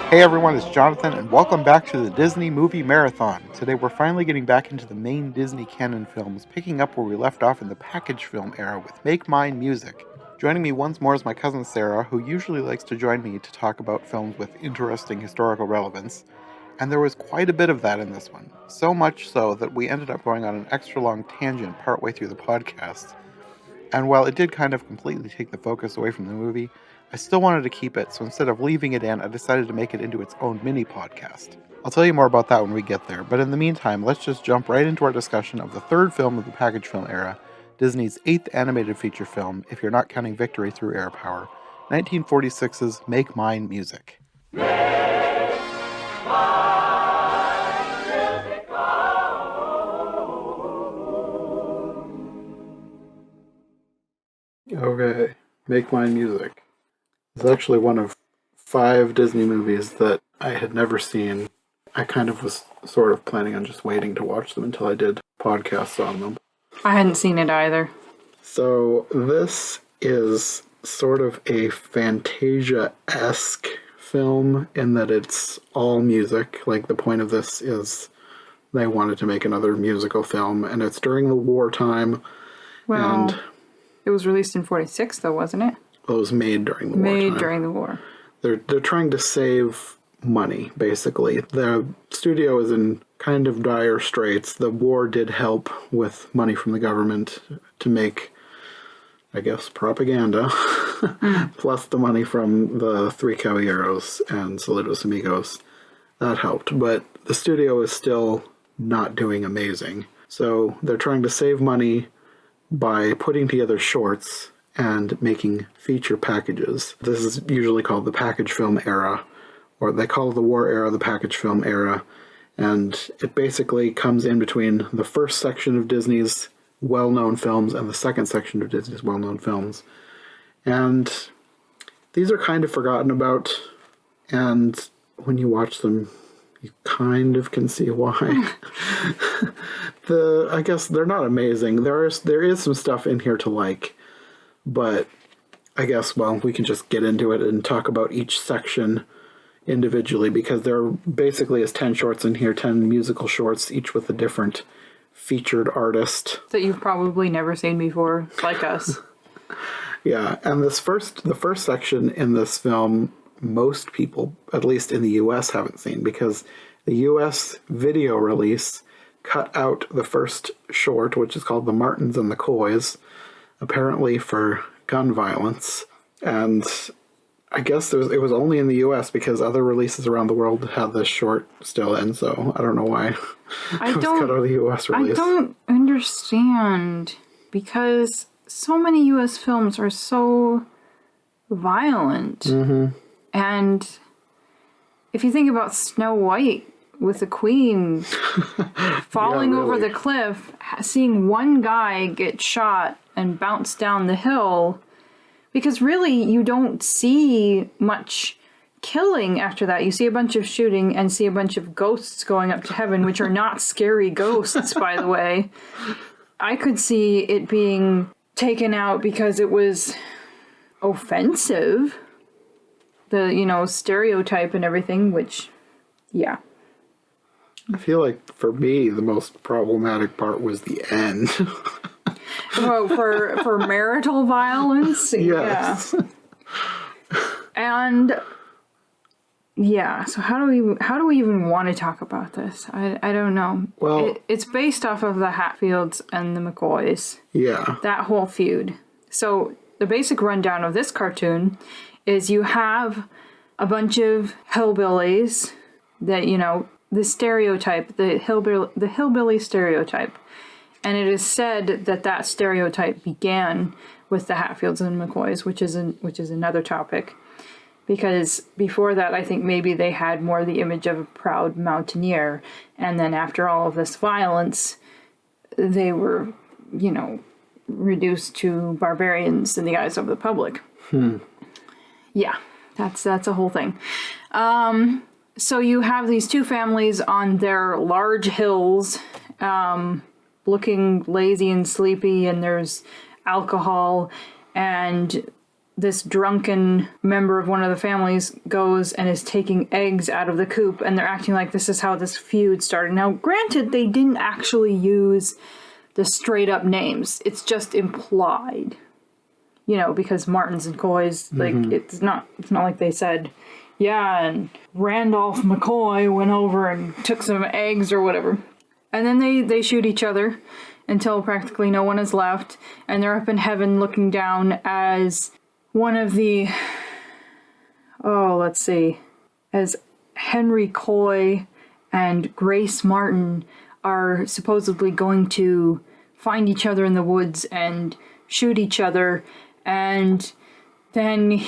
Hey everyone, it's Jonathan, and welcome back to the Disney Movie Marathon. Today we're finally getting back into the main Disney canon films, picking up where we left off in the package film era with Make Mine Music. Joining me once more is my cousin Sarah, who usually likes to join me to talk about films with interesting historical relevance, and there was quite a bit of that in this one. So much so that we ended up going on an extra long tangent partway through the podcast. And while it did kind of completely take the focus away from the movie, I still wanted to keep it, so instead of leaving it in, I decided to make it into its own mini podcast. I'll tell you more about that when we get there, but in the meantime, let's just jump right into our discussion of the third film of the package film era, Disney's eighth animated feature film, if you're not counting Victory Through Air Power, 1946's Make Mine Music. Okay, Make Mine Music. It's actually one of 5 Disney movies that I had never seen. I kind of was sort of planning on just waiting to watch them until I did podcasts on them. I hadn't seen it either. So this is sort of a Fantasia-esque film in that it's all music. Like, the point of this is they wanted to make another musical film, and it's during the wartime. Well, and it was released in 46, though, wasn't it? it was made during the wartime. Made during the war. They're trying to save money, basically. The studio is in kind of dire straits. The war did help with money from the government to make, I guess, propaganda. Plus the money from the Three Caballeros and Saludos Amigos. That helped. But the studio is still not doing amazing. So they're trying to save money by putting together shorts and making feature packages. This is usually called the package film era, or they call the war era the package film era, and it basically comes in between the first section of Disney's well-known films and the second section of Disney's well-known films. And these are kind of forgotten about, and when you watch them, you kind of can see why. I guess they're not amazing. There is some stuff in here to like, but I guess, well, we can just get into it and talk about each section individually, because there basically is 10 shorts in here, 10 musical shorts, each with a different featured artist. That you've probably never seen before, like us. Yeah, and the first section in this film, most people, at least in the US, haven't seen, because the US video release cut out the first short, which is called The Martins and the Coys, apparently for gun violence. And I guess it was only in the US because other releases around the world had this short still in, so I don't know why it was cut out of the US release. I don't understand, because so many US films are so violent. Mm-hmm. And if you think about Snow White with the Queen falling over the cliff, seeing one guy get shot and bounce down the hill, because really you don't see much killing after that. You see a bunch of shooting and see a bunch of ghosts going up to heaven, which are not scary ghosts, by the way. I could see it being taken out because it was offensive. The, stereotype and everything, which, yeah. I feel like, for me, the most problematic part was the end. Oh, for marital violence? Yes. Yeah. And, yeah, so how do we even want to talk about this? I don't know. Well, it's based off of the Hatfields and the McCoys. Yeah. That whole feud. So, the basic rundown of this cartoon is you have a bunch of hillbillies that, the stereotype, the hillbilly stereotype. And it is said that stereotype began with the Hatfields and McCoys, which is another topic. Because before that, I think maybe they had more the image of a proud mountaineer. And then after all of this violence, they were, reduced to barbarians in the eyes of the public. Yeah, that's a whole thing. So you have these two families on their large hills, looking lazy and sleepy, and there's alcohol, and this drunken member of one of the families goes and is taking eggs out of the coop, and they're acting like this is how this feud started. Now, granted, they didn't actually use the straight up names. It's just implied. You know, because Martins and Coys, like, it's not like they said, yeah, and Randolph McCoy went over and took some eggs or whatever. And then they shoot each other until practically no one is left, and they're up in heaven looking down as one of the, as Henry Coy and Grace Martin are supposedly going to find each other in the woods and shoot each other, and then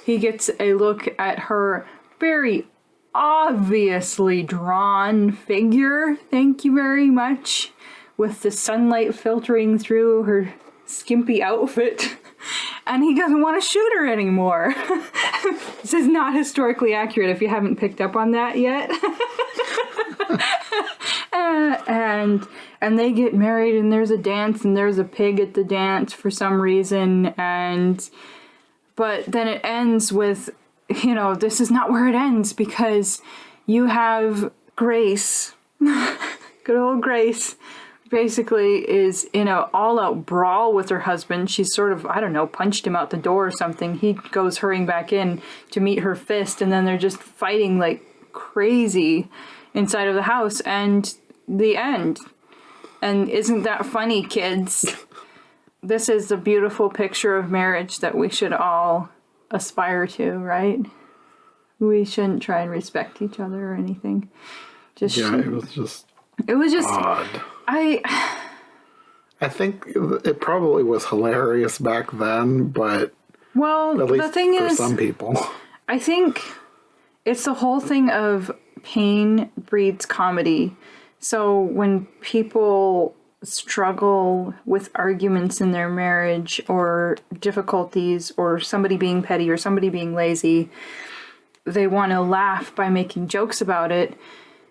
he gets a look at her very obviously drawn figure, thank you very much, with the sunlight filtering through her skimpy outfit, and he doesn't want to shoot her anymore. This is not historically accurate if you haven't picked up on that yet. And they get married, and there's a dance, and there's a pig at the dance for some reason, but then it ends with, you know, this is not where it ends, because you have Grace, good old Grace, basically is in an all-out brawl with her husband. She's sort of, I don't know, punched him out the door or something. He goes hurrying back in to meet her fist, and then they're just fighting like crazy inside of the house, and the end. And isn't that funny, kids? This is the beautiful picture of marriage that we should all aspire to, right? We shouldn't try and respect each other or anything. It was just odd. I think it probably was hilarious back then, but at least the thing for is, some people. I think it's the whole thing of pain breeds comedy. So when people struggle with arguments in their marriage or difficulties or somebody being petty or somebody being lazy, they want to laugh by making jokes about it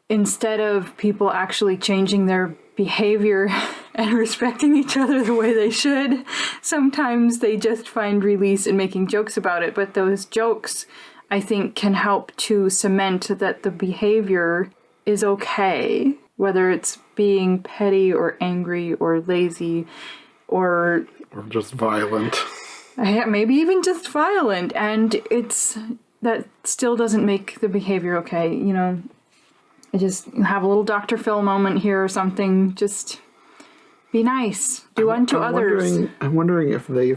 instead of people actually changing their behavior and respecting each other the way they should. Sometimes they just find release in making jokes about it, but those jokes, I think, can help to cement that the behavior is okay, whether it's being petty or angry or lazy or just violent. Maybe even just violent, and that still doesn't make the behavior okay. You know, I just have a little Dr. Phil moment here or something. Just be nice. Do unto others. I'm wondering if they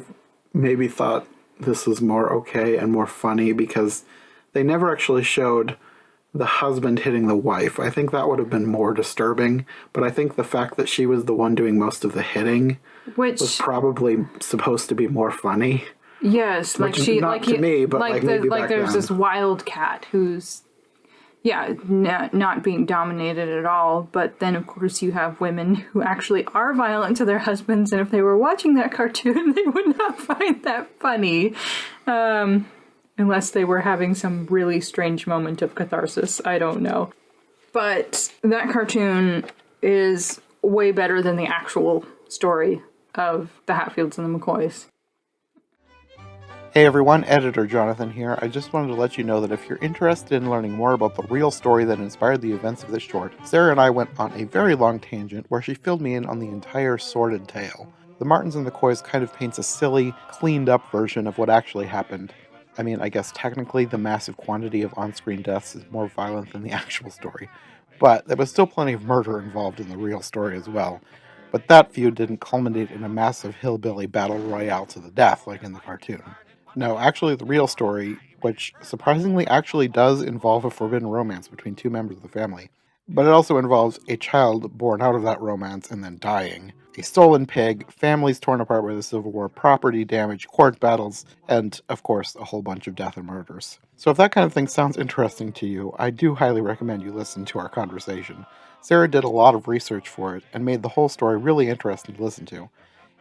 maybe thought this was more okay and more funny because they never actually showed the husband hitting the wife. I think that would have been more disturbing, but I think the fact that she was the one doing most of the hitting was probably supposed to be more funny. Yes, like she, not like to me, but like maybe back there's then. this wildcat who's, not being dominated at all. But then, of course, you have women who actually are violent to their husbands, and if they were watching that cartoon, they would not find that funny. Unless they were having some really strange moment of catharsis. I don't know. But that cartoon is way better than the actual story of the Hatfields and the McCoys. Hey everyone, Editor Jonathan here. I just wanted to let you know that if you're interested in learning more about the real story that inspired the events of this short, Sarah and I went on a very long tangent where she filled me in on the entire sordid tale. The Martins and the Coys kind of paints a silly, cleaned up version of what actually happened. I mean, I guess technically the massive quantity of on-screen deaths is more violent than the actual story, but there was still plenty of murder involved in the real story as well. But that feud didn't culminate in a massive hillbilly battle royale to the death like in the cartoon. No, actually the real story, which surprisingly actually does involve a forbidden romance between two members of the family, but it also involves a child born out of that romance and then dying, a stolen pig, families torn apart by the Civil War, property damage, court battles, and, of course, a whole bunch of death and murders. So if that kind of thing sounds interesting to you, I do highly recommend you listen to our conversation. Sarah did a lot of research for it and made the whole story really interesting to listen to.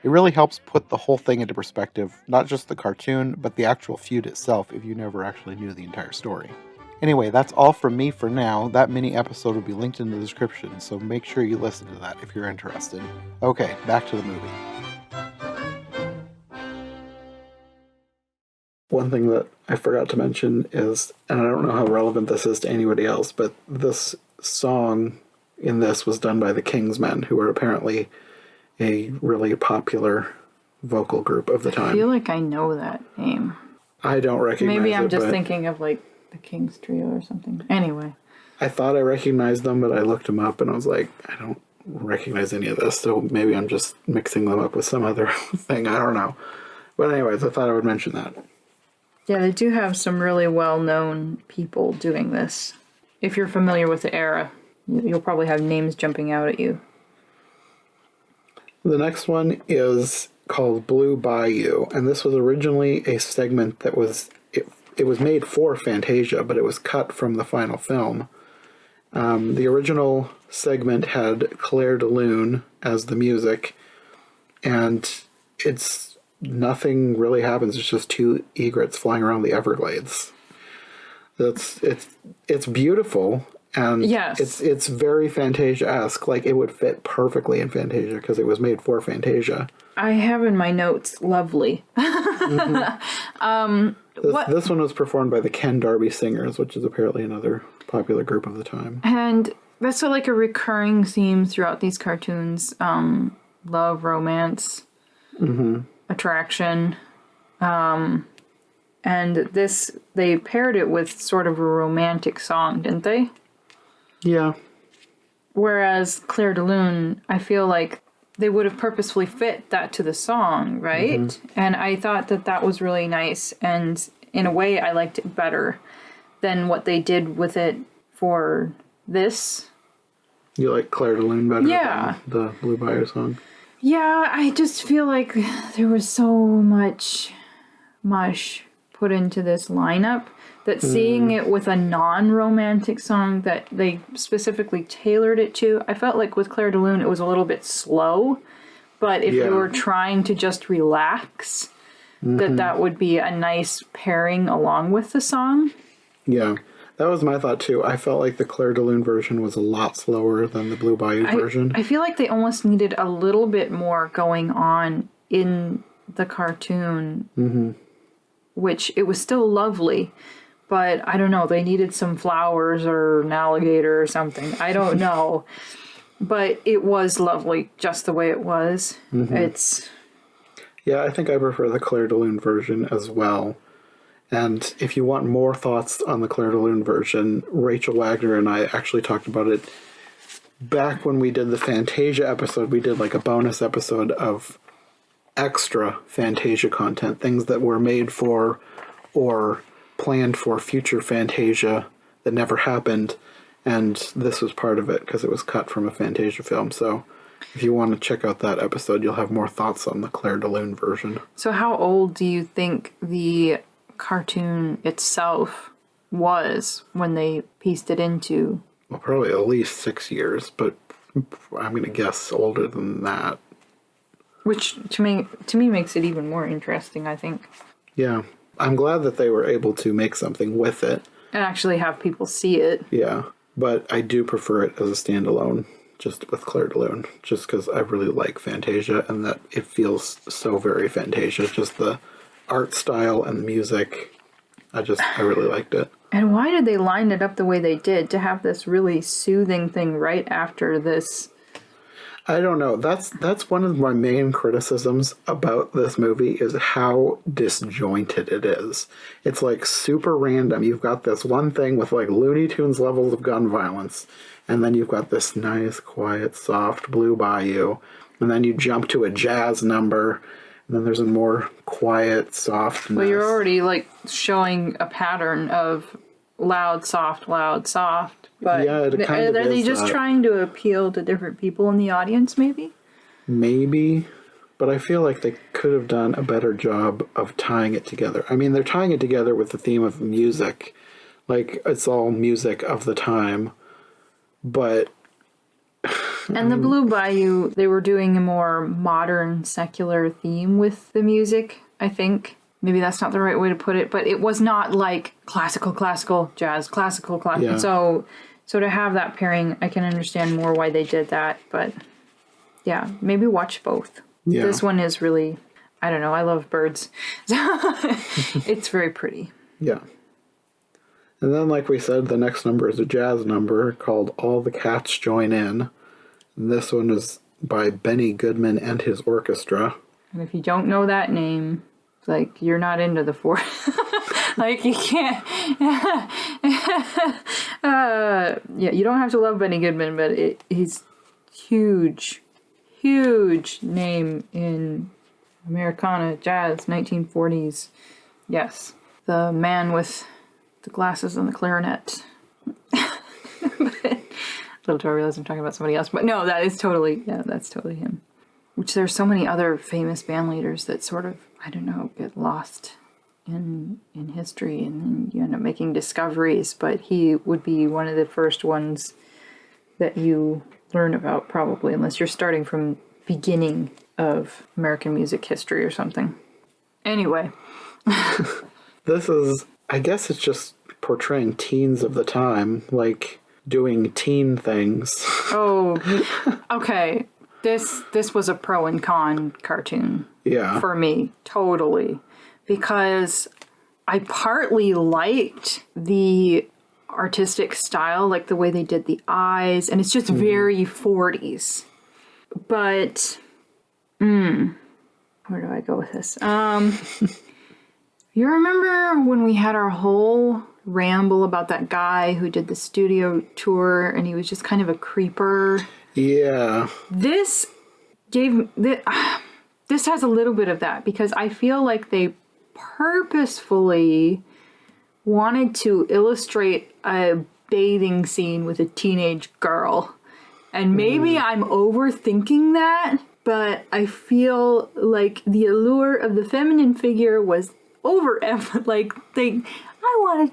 It really helps put the whole thing into perspective, not just the cartoon, but the actual feud itself if you never actually knew the entire story. Anyway, that's all from me for now. That mini episode will be linked in the description, so make sure you listen to that if you're interested. Okay, back to the movie. one thing that I forgot to mention is, and I don't know how relevant this is to anybody else, but this song in this was done by the Kingsmen, who were apparently a really popular vocal group of the I time. feel like I know that name. I don't recognize Maybe I'm it, just but thinking of like the King's Trio or something. Anyway. I thought I recognized them, but I looked them up and I was like, I don't recognize any of this, so maybe I'm just mixing them up with some other thing. I don't know. But anyways, I thought I would mention that. Yeah, they do have some really well-known people doing this. If you're familiar with the era, you'll probably have names jumping out at you. The next one is called Blue Bayou, and this was originally a segment that was it was made for Fantasia, but it was cut from the final film. The original segment had Claire de Lune as the music, and it's nothing really happens. It's just two egrets flying around the Everglades. It's beautiful, and Yes. it's very Fantasia-esque. Like, it would fit perfectly in Fantasia because it was made for Fantasia. I have in my notes, lovely. This one was performed by the Ken Darby Singers, which is apparently another popular group of the time. And that's like a recurring theme throughout these cartoons. Love, romance, attraction. And this, they paired it with sort of a romantic song, didn't they? Yeah. Whereas Claire de Lune, I feel like they would have purposefully fit that to the song, right? And I thought that that was really nice. And in a way, I liked it better than what they did with it for this. You like Claire de Lune better Yeah. than the Blue Bayou song? Yeah, I just feel like there was so much mush put into this lineup that seeing it with a non-romantic song that they specifically tailored it to, I felt like with Claire de Lune it was a little bit slow, but if you were trying to just relax, that would be a nice pairing along with the song. Yeah. That was my thought too. I felt like the Claire de Lune version was a lot slower than the Blue Bayou version. I feel like they almost needed a little bit more going on in the cartoon, which it was still lovely, but I don't know, they needed some flowers or an alligator or something. I don't know. But it was lovely just the way it was. It's... Yeah, I think I prefer the Claire de Lune version as well. And if you want more thoughts on the Claire de Lune version, Rachel Wagner and I actually talked about it back when we did the Fantasia episode. We did like a bonus episode of extra Fantasia content, things that were made for or planned for future Fantasia that never happened. And this was part of it because it was cut from a Fantasia film. So if you want to check out that episode, you'll have more thoughts on the Claire de Lune version. So how old do you think the cartoon itself was when they pieced it into? Well, probably at least 6 years, but I'm going to guess older than that. Which to me makes it even more interesting, I think. Yeah. I'm glad that they were able to make something with it. And actually have people see it. Yeah. But I do prefer it as a standalone, just with Claire de Lune, just because I really like Fantasia and that it feels so very Fantasia. Just the art style and the music. I really liked it. And why did they line it up the way they did to have this really soothing thing right after this? I don't know. That's one of my main criticisms about this movie is how disjointed it is. It's like super random. You've got this one thing with like Looney Tunes levels of gun violence, and then you've got this nice, quiet, soft Blue Bayou, and then you jump to a jazz number, and then there's a more quiet, softness. Well, you're already like showing a pattern of loud, soft, but yeah, it kind of are they is just that. Trying to appeal to different people in the audience, maybe? Maybe, but I feel like they could have done a better job of tying it together. I mean, they're tying it together with the theme of music. Like, it's all music of the time, but... And the Blue Bayou, they were doing a more modern, secular theme with the music, I think. Maybe that's not the right way to put it, but it was not like classical, jazz, classical. Yeah. So to have that pairing, I can understand more why they did that, but yeah, maybe watch both. Yeah. This one is really... I don't know, I love birds. So it's very pretty. Yeah. And then, like we said, the next number is a jazz number called All the Cats Join In. And this one is by Benny Goodman and his orchestra. And if you don't know that name, it's like, you're not into the four. Like, you can't. Yeah, you don't have to love Benny Goodman, but he's huge name in Americana jazz, 1940s. Yes, the man with the glasses and the clarinet. Little do I realize I'm talking about somebody else, but no, that's totally him. Which there's so many other famous band leaders that sort of, I don't know, get lost in history, and then you end up making discoveries, but he would be one of the first ones that you learn about, probably, unless you're starting from beginning of American music history or something. Anyway. This is, I guess it's just portraying teens of the time, like doing teen things. Oh, okay. This was a pro and con cartoon. Yeah. For me, totally. Because I partly liked the artistic style, like the way they did the eyes, and it's just very 40s. But, where do I go with this? You remember when we had our whole ramble about that guy who did the studio tour, and he was just kind of a creeper? Yeah. This has a little bit of that, because I feel like they purposefully wanted to illustrate a bathing scene with a teenage girl. And maybe I'm overthinking that, but I feel like the allure of the feminine figure was like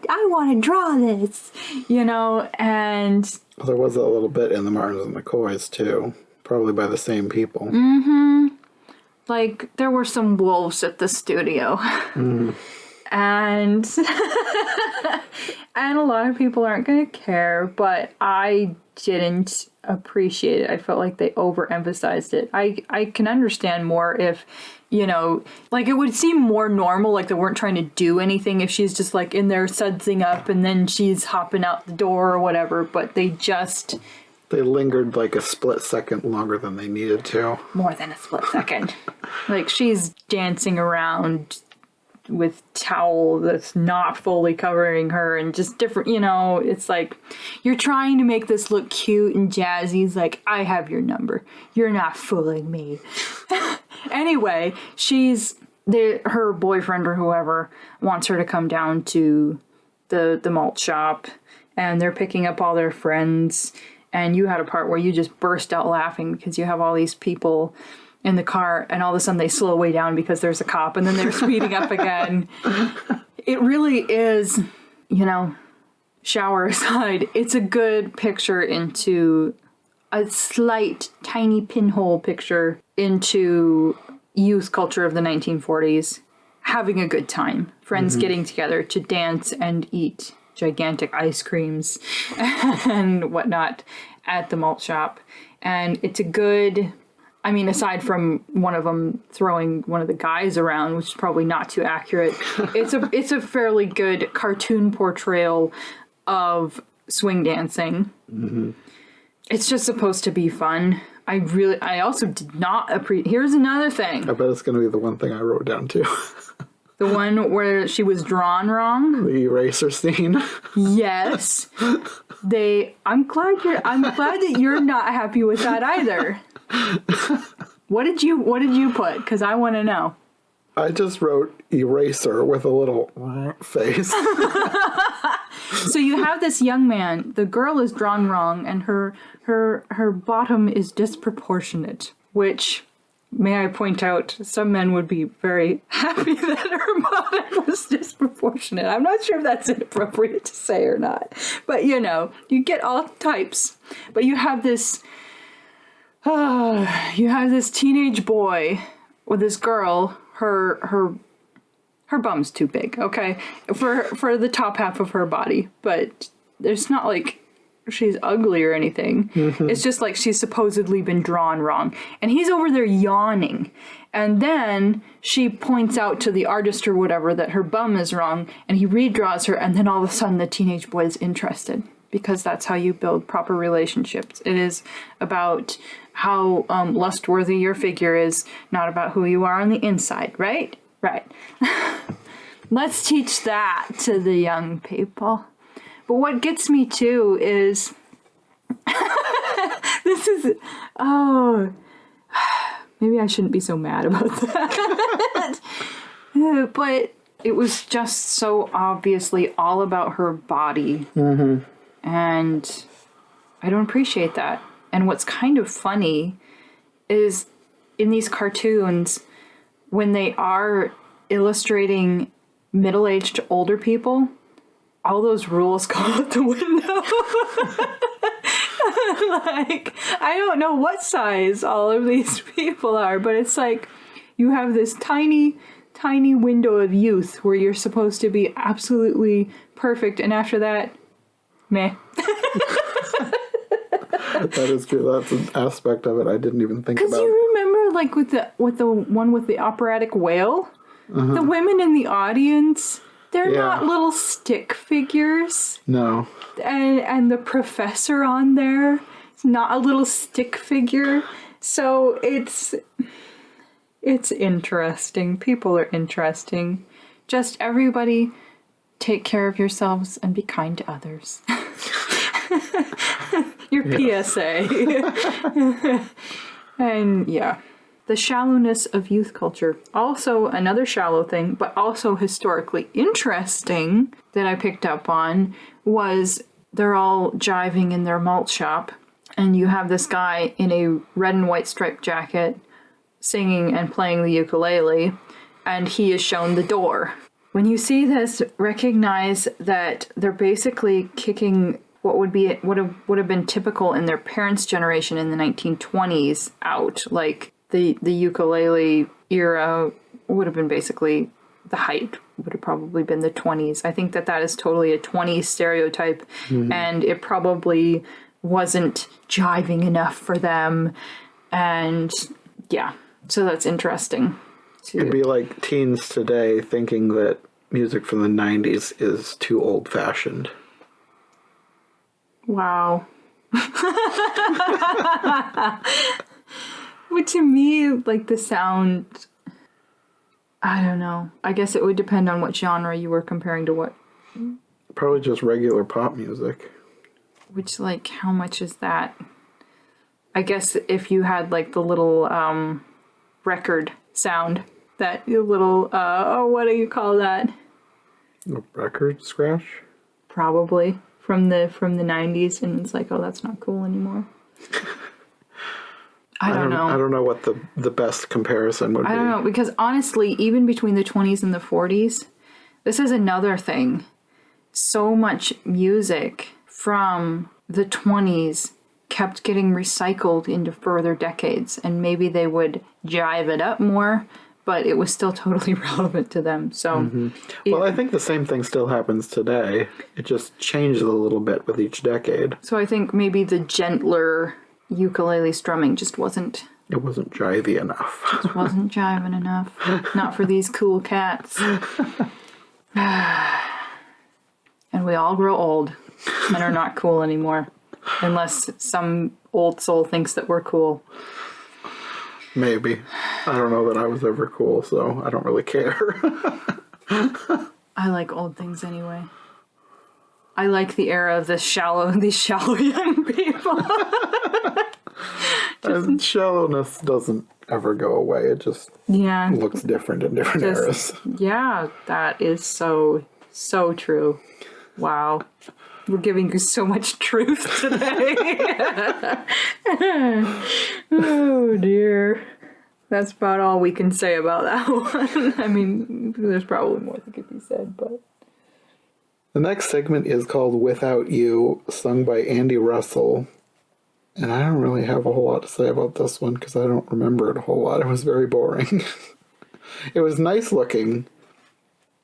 I want to draw this, and There was a little bit in the Martins and McCoys too, probably by the same people. Like, there were some wolves at the studio. And and a lot of people aren't going to care, but I didn't appreciate it. I felt like they overemphasized it. I can understand more if, like, it would seem more normal, like they weren't trying to do anything if she's just like in there sudsing up and then she's hopping out the door or whatever, but they lingered like a split second longer than they needed to. More than a split second. Like, she's dancing around with towel that's not fully covering her and just different, it's like, you're trying to make this look cute and jazzy. It's like, I have your number. You're not fooling me. Anyway, her boyfriend or whoever wants her to come down to the malt shop, and they're picking up all their friends. And you had a part where you just burst out laughing because you have all these people in the car, and all of a sudden they slow way down because there's a cop, and then they're speeding up again. It really is, shower aside, it's a good picture into a slight, tiny pinhole picture into youth culture of the 1940s, having a good time. Friends getting together to dance and eat gigantic ice creams and whatnot at the malt shop. And it's a good, aside from one of them throwing one of the guys around, which is probably not too accurate, it's a fairly good cartoon portrayal of swing dancing. It's just supposed to be fun. I also did not appreciate. Here's another thing. I bet it's going to be the one thing I wrote down too. The one where she was drawn wrong. The eraser scene. Yes. I'm glad that you're not happy with that either. What did you put? Because I want to know. I just wrote eraser with a little face. So you have this young man. The girl is drawn wrong, and her bottom is disproportionate, which, may I point out, some men would be very happy that her bottom was disproportionate. I'm not sure if that's inappropriate to say or not. But, you get all types. But you have this teenage boy with this girl. Her bum's too big, okay? For the top half of her body. But there's not, like, she's ugly or anything. It's just like she's supposedly been drawn wrong. And he's over there yawning. And then she points out to the artist or whatever that her bum is wrong, and he redraws her, and then all of a sudden the teenage boy is interested. Because that's how you build proper relationships. It is about how lust-worthy your figure is, not about who you are on the inside, right? Right. Let's teach that to the young people. But what gets me too is maybe I shouldn't be so mad about that. But it was just so obviously all about her body. And I don't appreciate that. And what's kind of funny is in these cartoons, when they are illustrating middle-aged older people, all those rules go out the window. Like, I don't know what size all of these people are, but it's like you have this tiny window of youth where you're supposed to be absolutely perfect, and after that, meh. That is true. That's an aspect of it I didn't even think about. Because you remember, like, with the one with the operatic whale? The women in the audience, they're not little stick figures. No. And the professor on there is not a little stick figure. So it's interesting. People are interesting. Just everybody take care of yourselves and be kind to others. Your PSA. And yeah. The shallowness of youth culture. Also, another shallow thing, but also historically interesting that I picked up on was they're all jiving in their malt shop, and you have this guy in a red and white striped jacket singing and playing the ukulele, and he is shown the door. When you see this, recognize that they're basically kicking what would have been typical in their parents' generation in the 1920s out, like the ukulele era would have been basically, the height would have probably been the 20s. I think that is totally a 20s stereotype, and it probably wasn't jiving enough for them. And yeah, so that's interesting. It'd be like teens today thinking that music from the 90s is too old-fashioned. Wow. But to me, like, the sound, I don't know. I guess it would depend on what genre you were comparing to what. Probably just regular pop music. Which, like, how much is that? I guess if you had, like, the little record sound, that little, what do you call that? A record scratch? Probably. From the 90s, and it's like, oh, that's not cool anymore. I don't know. I don't know what the best comparison would be. I don't know, because honestly, even between the 20s and the 40s, this is another thing. So much music from the 20s kept getting recycled into further decades, and maybe they would jive it up more, but it was still totally relevant to them. So, Well, I think the same thing still happens today. It just changed a little bit with each decade. So I think maybe the gentler ukulele strumming just wasn't... It wasn't jivey enough. Just wasn't jiving enough. Not for these cool cats. And we all grow old and are not cool anymore. Unless some old soul thinks that we're cool. Maybe. I don't know that I was ever cool, so I don't really care. I like old things anyway. I like the era of these shallow young people. And shallowness doesn't ever go away. It just looks different in different eras. Yeah, that is so true. Wow. We're giving you so much truth today. Oh, dear. That's about all we can say about that one. I mean, there's probably more that could be said, but... The next segment is called Without You, sung by Andy Russell. And I don't really have a whole lot to say about this one because I don't remember it a whole lot. It was very boring. It was nice looking.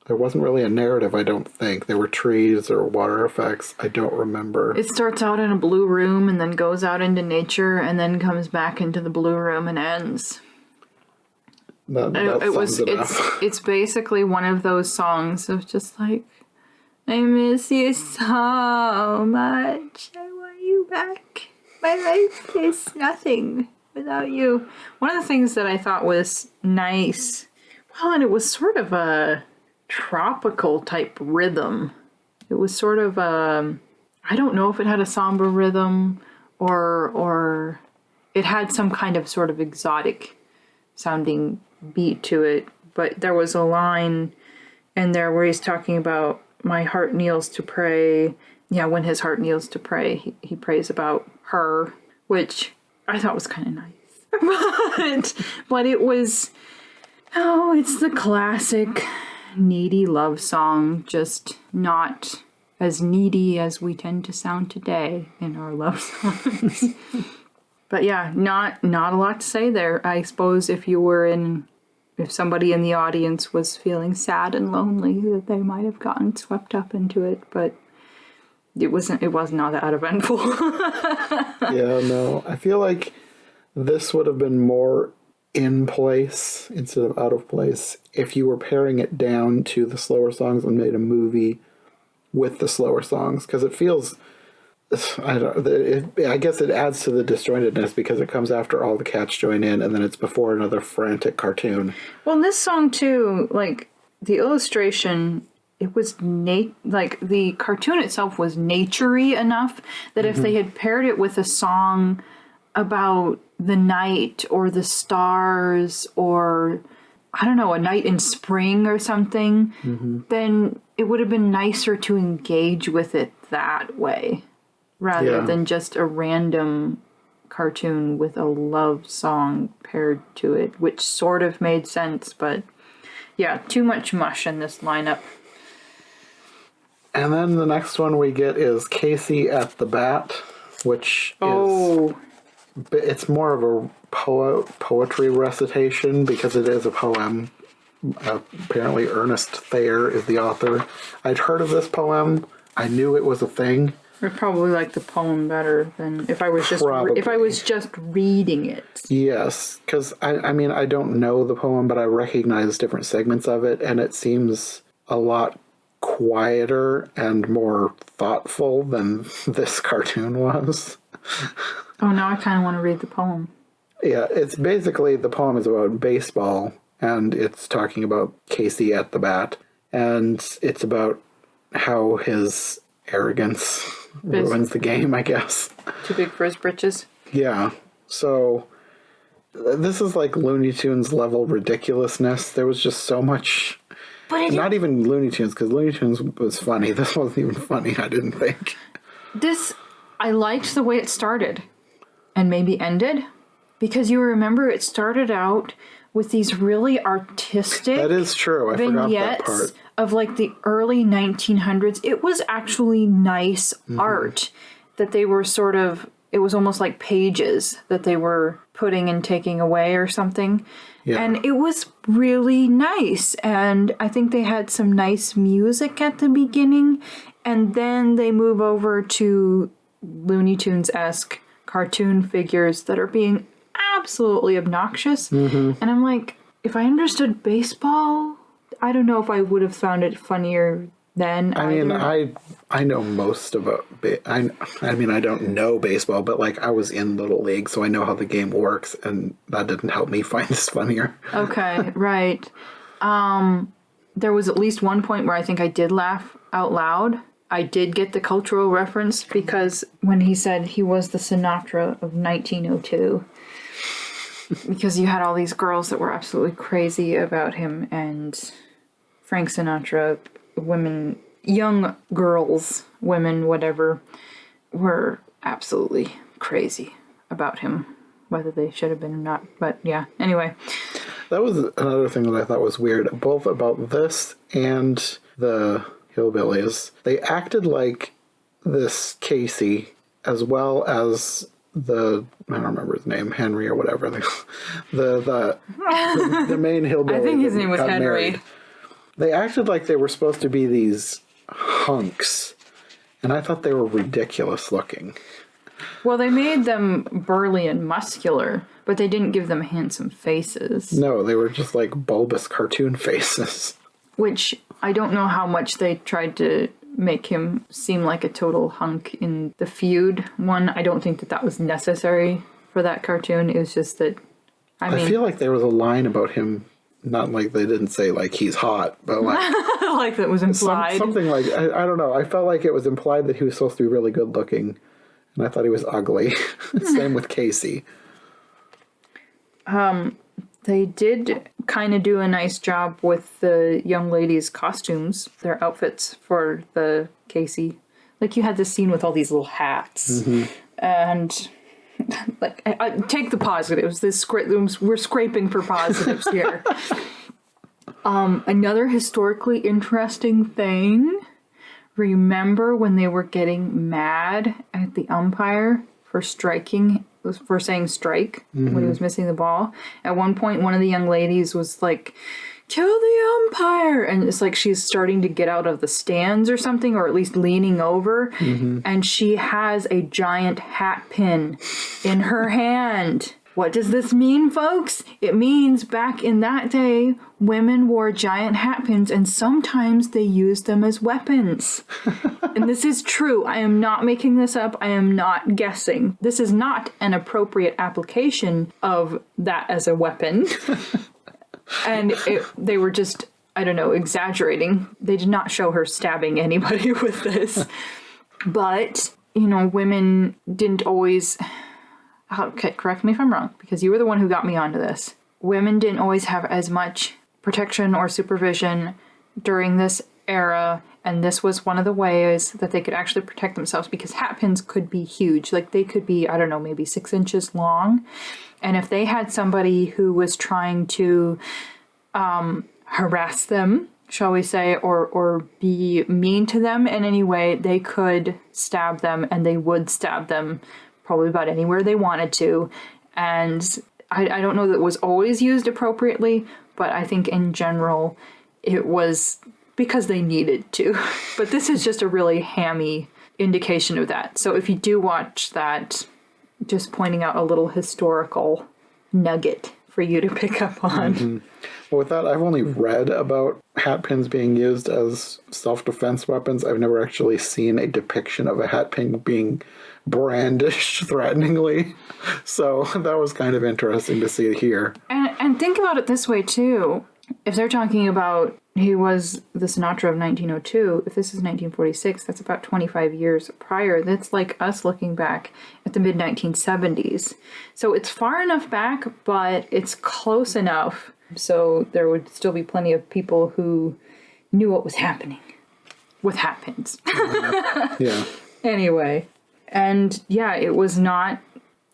There wasn't really a narrative, I don't think. There were trees or water effects. I don't remember. It starts out in a blue room and then goes out into nature and then comes back into the blue room and ends. It's basically one of those songs of just like, I miss you so much. I want you back. My life is nothing without you. One of the things that I thought was nice, well, and it was sort of a tropical type rhythm. It was sort of I don't know if it had a samba rhythm or it had some kind of sort of exotic sounding beat to it, but there was a line in there where he's talking about my heart kneels to pray. Yeah, when his heart kneels to pray, he prays about her, which I thought was kind of nice. but it was, it's the classic needy love song, just not as needy as we tend to sound today in our love songs. But yeah, not a lot to say there. I suppose if somebody in the audience was feeling sad and lonely, that they might have gotten swept up into it, but it was not that eventful. Yeah, no. I feel like this would have been more in place instead of out of place if you were paring it down to the slower songs and made a movie with the slower songs, because it feels, I guess it adds to the disjointedness because it comes after all the cats join in and then it's before another frantic cartoon. Well, this song too, like the illustration, it was like the cartoon itself was naturey enough that if they had paired it with a song about the night or the stars or I don't know, a night in spring or something, then it would have been nicer to engage with it that way rather than just a random cartoon with a love song paired to it, which sort of made sense, but yeah, too much mush in this lineup. And then the next one we get is Casey at the Bat, which is... It's more of a poetry recitation because it is a poem. Apparently Ernest Thayer is the author. I'd heard of this poem. I knew it was a thing. I probably like the poem better than if I was just reading it. Yes, because I mean I don't know the poem, but I recognize different segments of it, and it seems a lot quieter and more thoughtful than this cartoon was. Oh, now I kind of want to read the poem. Yeah, it's basically, the poem is about baseball, and it's talking about Casey at the bat, and it's about how his arrogance ruins the game, I guess. Too big for his britches? Yeah, so this is like Looney Tunes level ridiculousness. There was just so much... Not even Looney Tunes, because Looney Tunes was funny. This wasn't even funny, I didn't think. I liked the way it started. And maybe ended, because you remember it started out with these really artistic that is true. I forgot that part. Of like the early 1900s. It was actually nice art that they were sort of, it was almost like pages that they were putting and taking away or something. Yeah. And it was really nice. And I think they had some nice music at the beginning. And then they move over to Looney Tunes-esque cartoon figures that are being absolutely obnoxious. And I'm like, if I understood baseball, I don't know if I would have found it funnier then. I mean, I know most about I mean, I don't know baseball, but like I was in Little League, so I know how the game works, and that didn't help me find this funnier. Okay, right. There was at least one point where I think I did laugh out loud. I did get the cultural reference because when he said he was the Sinatra of 1902, because you had all these girls that were absolutely crazy about him, and Frank Sinatra, women, young girls, women, whatever, were absolutely crazy about him, whether they should have been or not. But yeah, anyway. That was another thing that I thought was weird, both about this and the Hillbillies. They acted like this Casey, as well as I don't remember his name, Henry or whatever, the main hillbilly. I think his name was Henry. Married. They acted like they were supposed to be these hunks, and I thought they were ridiculous looking. Well, they made them burly and muscular, but they didn't give them handsome faces. No, they were just like bulbous cartoon faces. Which I don't know how much they tried to make him seem like a total hunk in the Feud one. I don't think that was necessary for that cartoon. It was just that, I feel like there was a line about him, not like they didn't say like he's hot, but like like that was implied. something like, I don't know. I felt like it was implied that he was supposed to be really good looking, and I thought he was ugly. Same with Casey. They did kind of do a nice job with the young ladies' costumes, their outfits for the Casey. Like, you had this scene with all these little hats. And, like, I take the positives. We're scraping for positives here. Another historically interesting thing. Remember when they were getting mad at the umpire for saying strike when he was missing the ball? At one point, one of the young ladies was like, "Kill the umpire!" And it's like she's starting to get out of the stands or something, or at least leaning over. And she has a giant hat pin in her hand. What does this mean, folks? It means back in that day, women wore giant hat pins, and sometimes they used them as weapons. And this is true. I am not making this up. I am not guessing. This is not an appropriate application of that as a weapon. And they were just, I don't know, exaggerating. They did not show her stabbing anybody with this. But, women didn't always... Okay, correct me if I'm wrong, because you were the one who got me onto this. Women didn't always have as much protection or supervision during this era, and this was one of the ways that they could actually protect themselves, because hat pins could be huge. Like, they could be, I don't know, maybe 6 inches long. And if they had somebody who was trying to harass them, shall we say, or be mean to them in any way, they could stab them, and they would stab them probably about anywhere they wanted to. And I don't know that it was always used appropriately, but I think in general it was because they needed to. But this is just a really hammy indication of that. So if you do watch that, just pointing out a little historical nugget for you to pick up on. Well, with that, I've only read about hat pins being used as self-defense weapons. I've never actually seen a depiction of a hat pin being brandished threateningly. So that was kind of interesting to see here. And think about it this way, too. If they're talking about he was the Sinatra of 1902, if this is 1946, that's about 25 years prior. That's like us looking back at the mid-1970s. So it's far enough back, but it's close enough. So there would still be plenty of people who knew what was happening with hat pins. Yeah. Anyway. And yeah, it wasn't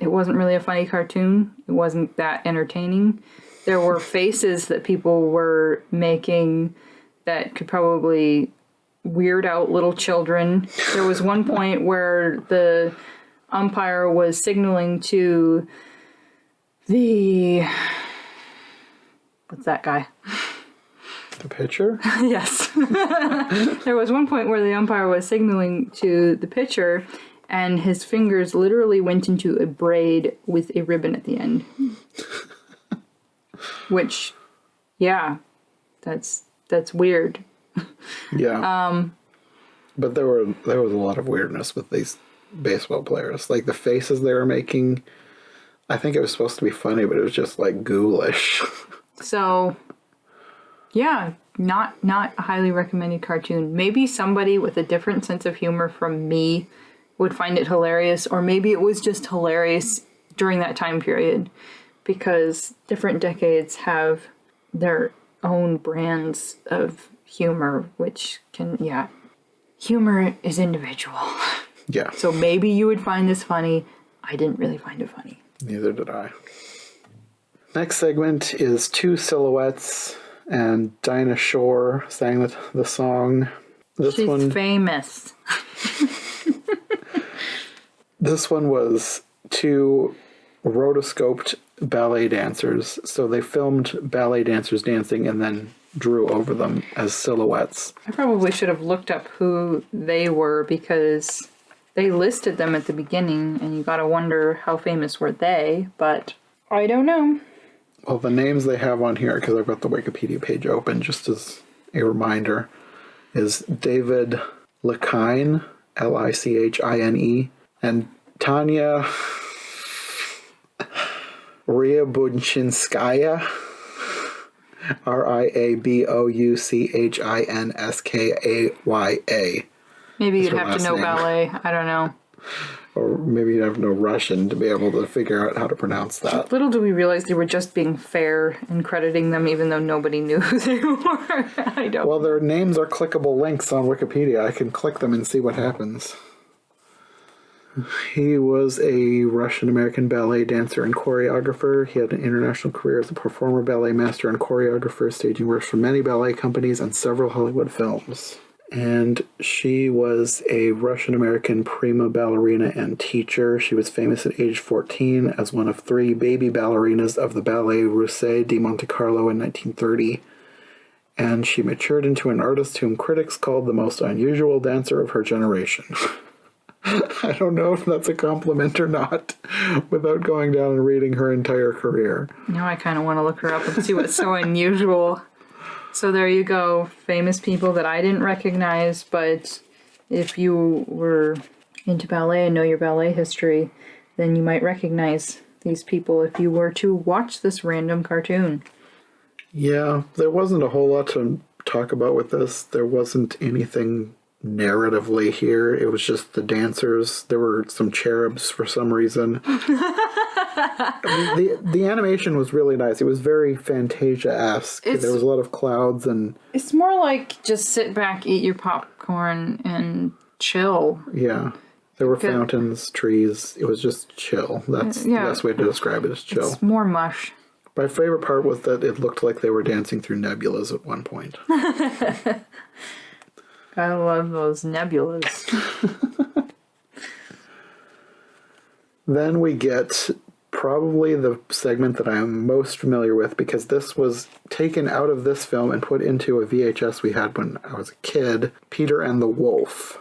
really a funny cartoon. It wasn't that entertaining. There were faces that people were making that could probably weird out little children. There was one point where the umpire was signaling to what's that guy? The pitcher? Yes. There was one point where the umpire was signaling to the pitcher, and his fingers literally went into a braid with a ribbon at the end. Which, yeah, that's weird. Yeah. But there was a lot of weirdness with these baseball players. Like, the faces they were making, I think it was supposed to be funny, but it was just, like, ghoulish. So, yeah, not a highly recommended cartoon. Maybe somebody with a different sense of humor from me would find it hilarious, or maybe it was just hilarious during that time period, because different decades have their own brands of humor, which humor is individual. Yeah. So maybe you would find this funny. I didn't really find it funny. Neither did I. Next segment is Two Silhouettes, and Dinah Shore sang the song. She's famous. This one was two rotoscoped ballet dancers. So they filmed ballet dancers dancing and then drew over them as silhouettes. I probably should have looked up who they were because they listed them at the beginning, and you gotta wonder how famous were they, but I don't know. Well, the names they have on here, because I've got the Wikipedia page open just as a reminder, is David Lichine, Lichine, and Tanya Ryabouchinskaya, Ryabouchinskaya. Maybe you'd her have to last know name. ballet. I don't know. Or maybe you'd have no Russian to be able to figure out how to pronounce that. Little do we realize they were just being fair and crediting them even though nobody knew who they were. I don't. Well, their names are clickable links on Wikipedia. I can click them and see what happens. He was a Russian-American ballet dancer and choreographer. He had an international career as a performer, ballet master, and choreographer, staging works for many ballet companies and several Hollywood films. And she was a Russian-American prima ballerina and teacher. She was famous at age 14 as one of 3 baby ballerinas of the Ballet Russe di Monte Carlo in 1930. And she matured into an artist whom critics called the most unusual dancer of her generation. I don't know if that's a compliment or not, without going down and reading her entire career. Now I kind of want to look her up and see what's so unusual. So there you go, famous people that I didn't recognize, but if you were into ballet and know your ballet history, then you might recognize these people if you were to watch this random cartoon. Yeah, there wasn't a whole lot to talk about with this. There wasn't anything narratively here. It was just the dancers. There were some cherubs for some reason. I mean, the animation was really nice. It was very Fantasia-esque. There was a lot of clouds and... It's more like just sit back, eat your popcorn, and chill. Yeah. There were fountains, trees. It was just chill. That's the best way to describe it, is chill. It's more mush. My favorite part was that it looked like they were dancing through nebulas at one point. I love those nebulas. Then we get probably the segment that I am most familiar with, because this was taken out of this film and put into a VHS we had when I was a kid, Peter and the Wolf.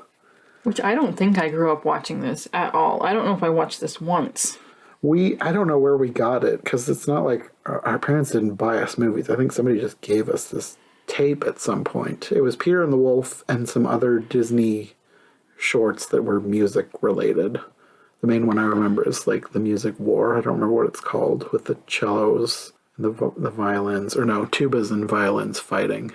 Which I don't think I grew up watching this at all. I don't know if I watched this once. I don't know where we got it, because it's not like our parents didn't buy us movies. I think somebody just gave us this tape at some point. It was Peter and the Wolf and some other Disney shorts that were music related. The main one I remember is like the Music War. I don't remember what it's called, with the cellos and the violins, or no, tubas and violins fighting.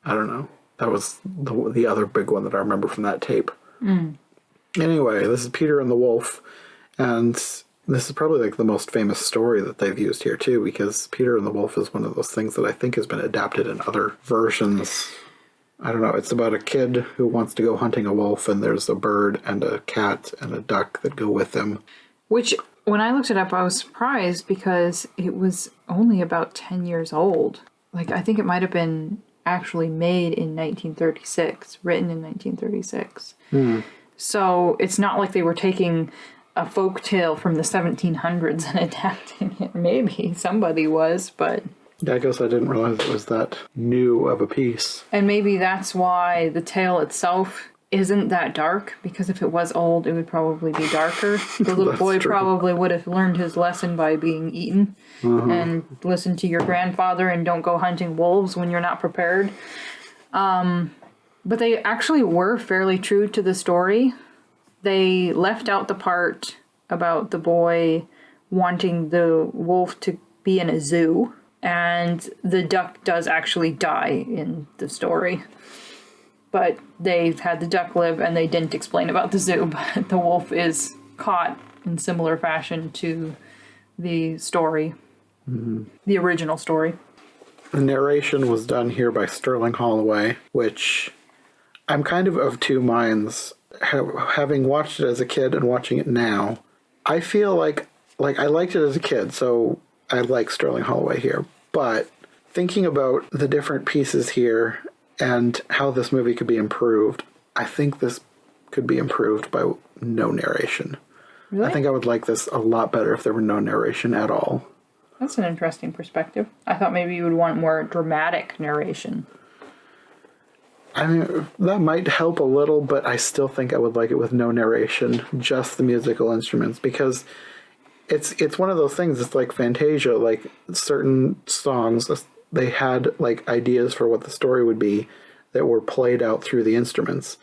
I don't know. That was the other big one that I remember from that tape. Anyway, this is Peter and the Wolf, and this is probably like the most famous story that they've used here too, because Peter and the Wolf is one of those things that I think has been adapted in other versions. I don't know, it's about a kid who wants to go hunting a wolf, and there's a bird and a cat and a duck that go with him. Which, when I looked it up, I was surprised because it was only about 10 years old. Like, I think it might have been actually made in 1936, written in 1936. So it's not like they were taking a folk tale from the 1700s and adapting it. Maybe somebody was, but... Yeah, I guess I didn't realize it was that new of a piece. And maybe that's why the tale itself isn't that dark, because if it was old, it would probably be darker. The little boy probably would have learned his lesson by being eaten, and listen to your grandfather and don't go hunting wolves when you're not prepared. But they actually were fairly true to the story. They left out the part about the boy wanting the wolf to be in a zoo. And the duck does actually die in the story. But they had the duck live, and they didn't explain about the zoo. But the wolf is caught in similar fashion to the story. The original story. The narration was done here by Sterling Holloway, which I'm kind of two minds. Having watched it as a kid and watching it now, I feel like I liked it as a kid, so I like Sterling Holloway here. But thinking about the different pieces here and how this movie could be improved, I think this could be improved by no narration. Really? I think I would like this a lot better if there were no narration at all. That's an interesting perspective. I thought maybe you would want more dramatic narration. I mean, that might help a little, but I still think I would like it with no narration, just the musical instruments, because it's one of those things. It's like Fantasia, like certain songs, they had like ideas for what the story would be that were played out through the instruments.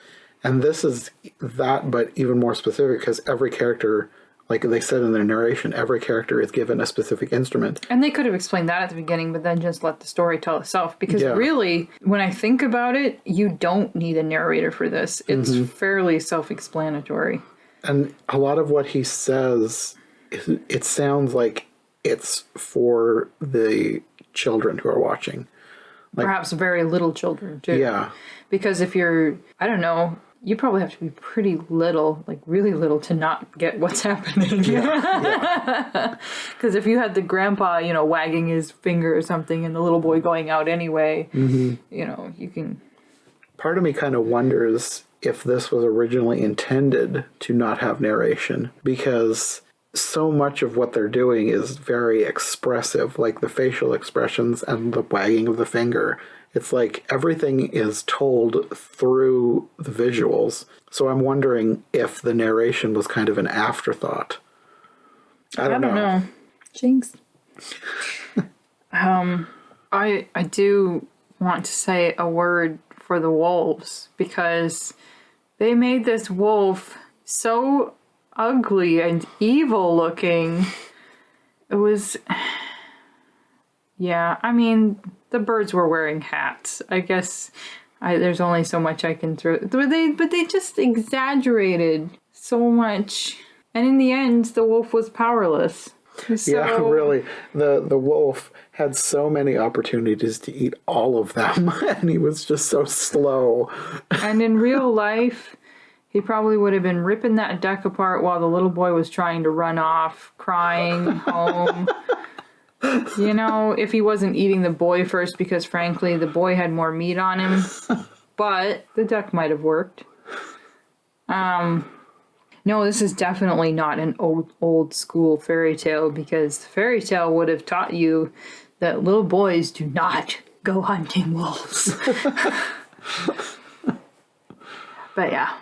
And this is that, but even more specific, because every character, like they said in their narration, every character is given a specific instrument. And they could have explained that at the beginning, but then just let the story tell itself. Because Yeah. really, when I think about it, you don't need a narrator for this. It's fairly self-explanatory. And a lot of what he says, it sounds like it's for the children who are watching. Perhaps very little children, too. Yeah. Because if you're, I don't know, you probably have to be pretty little, like really little, to not get what's happening. Because if you had the grandpa, wagging his finger or something and the little boy going out anyway, you can... Part of me kind of wonders if this was originally intended to not have narration, because so much of what they're doing is very expressive, like the facial expressions and the wagging of the finger. It's like everything is told through the visuals. So I'm wondering if the narration was kind of an afterthought. I don't know. Jinx. I do want to say a word for the wolves, because they made this wolf so ugly and evil looking. It was... Yeah, I mean, the birds were wearing hats. I guess there's only so much I can throw. But they just exaggerated so much. And in the end, the wolf was powerless. So, yeah, really. The wolf had so many opportunities to eat all of them, and he was just so slow. And in real life, he probably would have been ripping that duck apart while the little boy was trying to run off, crying home. If he wasn't eating the boy first, because frankly, the boy had more meat on him. But the duck might have worked. No, this is definitely not an old school fairy tale, because the fairy tale would have taught you that little boys do not go hunting wolves. But yeah.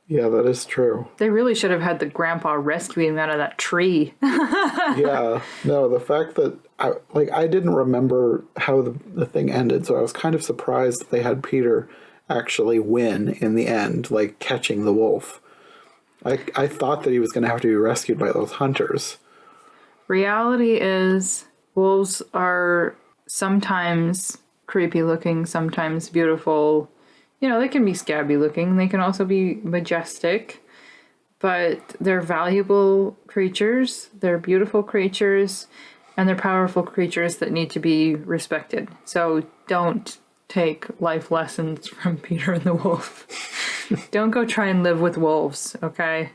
Yeah, that is true. They really should have had the grandpa rescue him out of that tree. Yeah. No, the fact that I didn't remember how the thing ended, so I was kind of surprised that they had Peter actually win in the end, like catching the wolf. I thought that he was going to have to be rescued by those hunters. Reality is, wolves are sometimes creepy looking, sometimes beautiful. They can be scabby looking. They can also be majestic. But they're valuable creatures. They're beautiful creatures. And they're powerful creatures that need to be respected. So don't take life lessons from Peter and the Wolf. Don't go try and live with wolves, okay?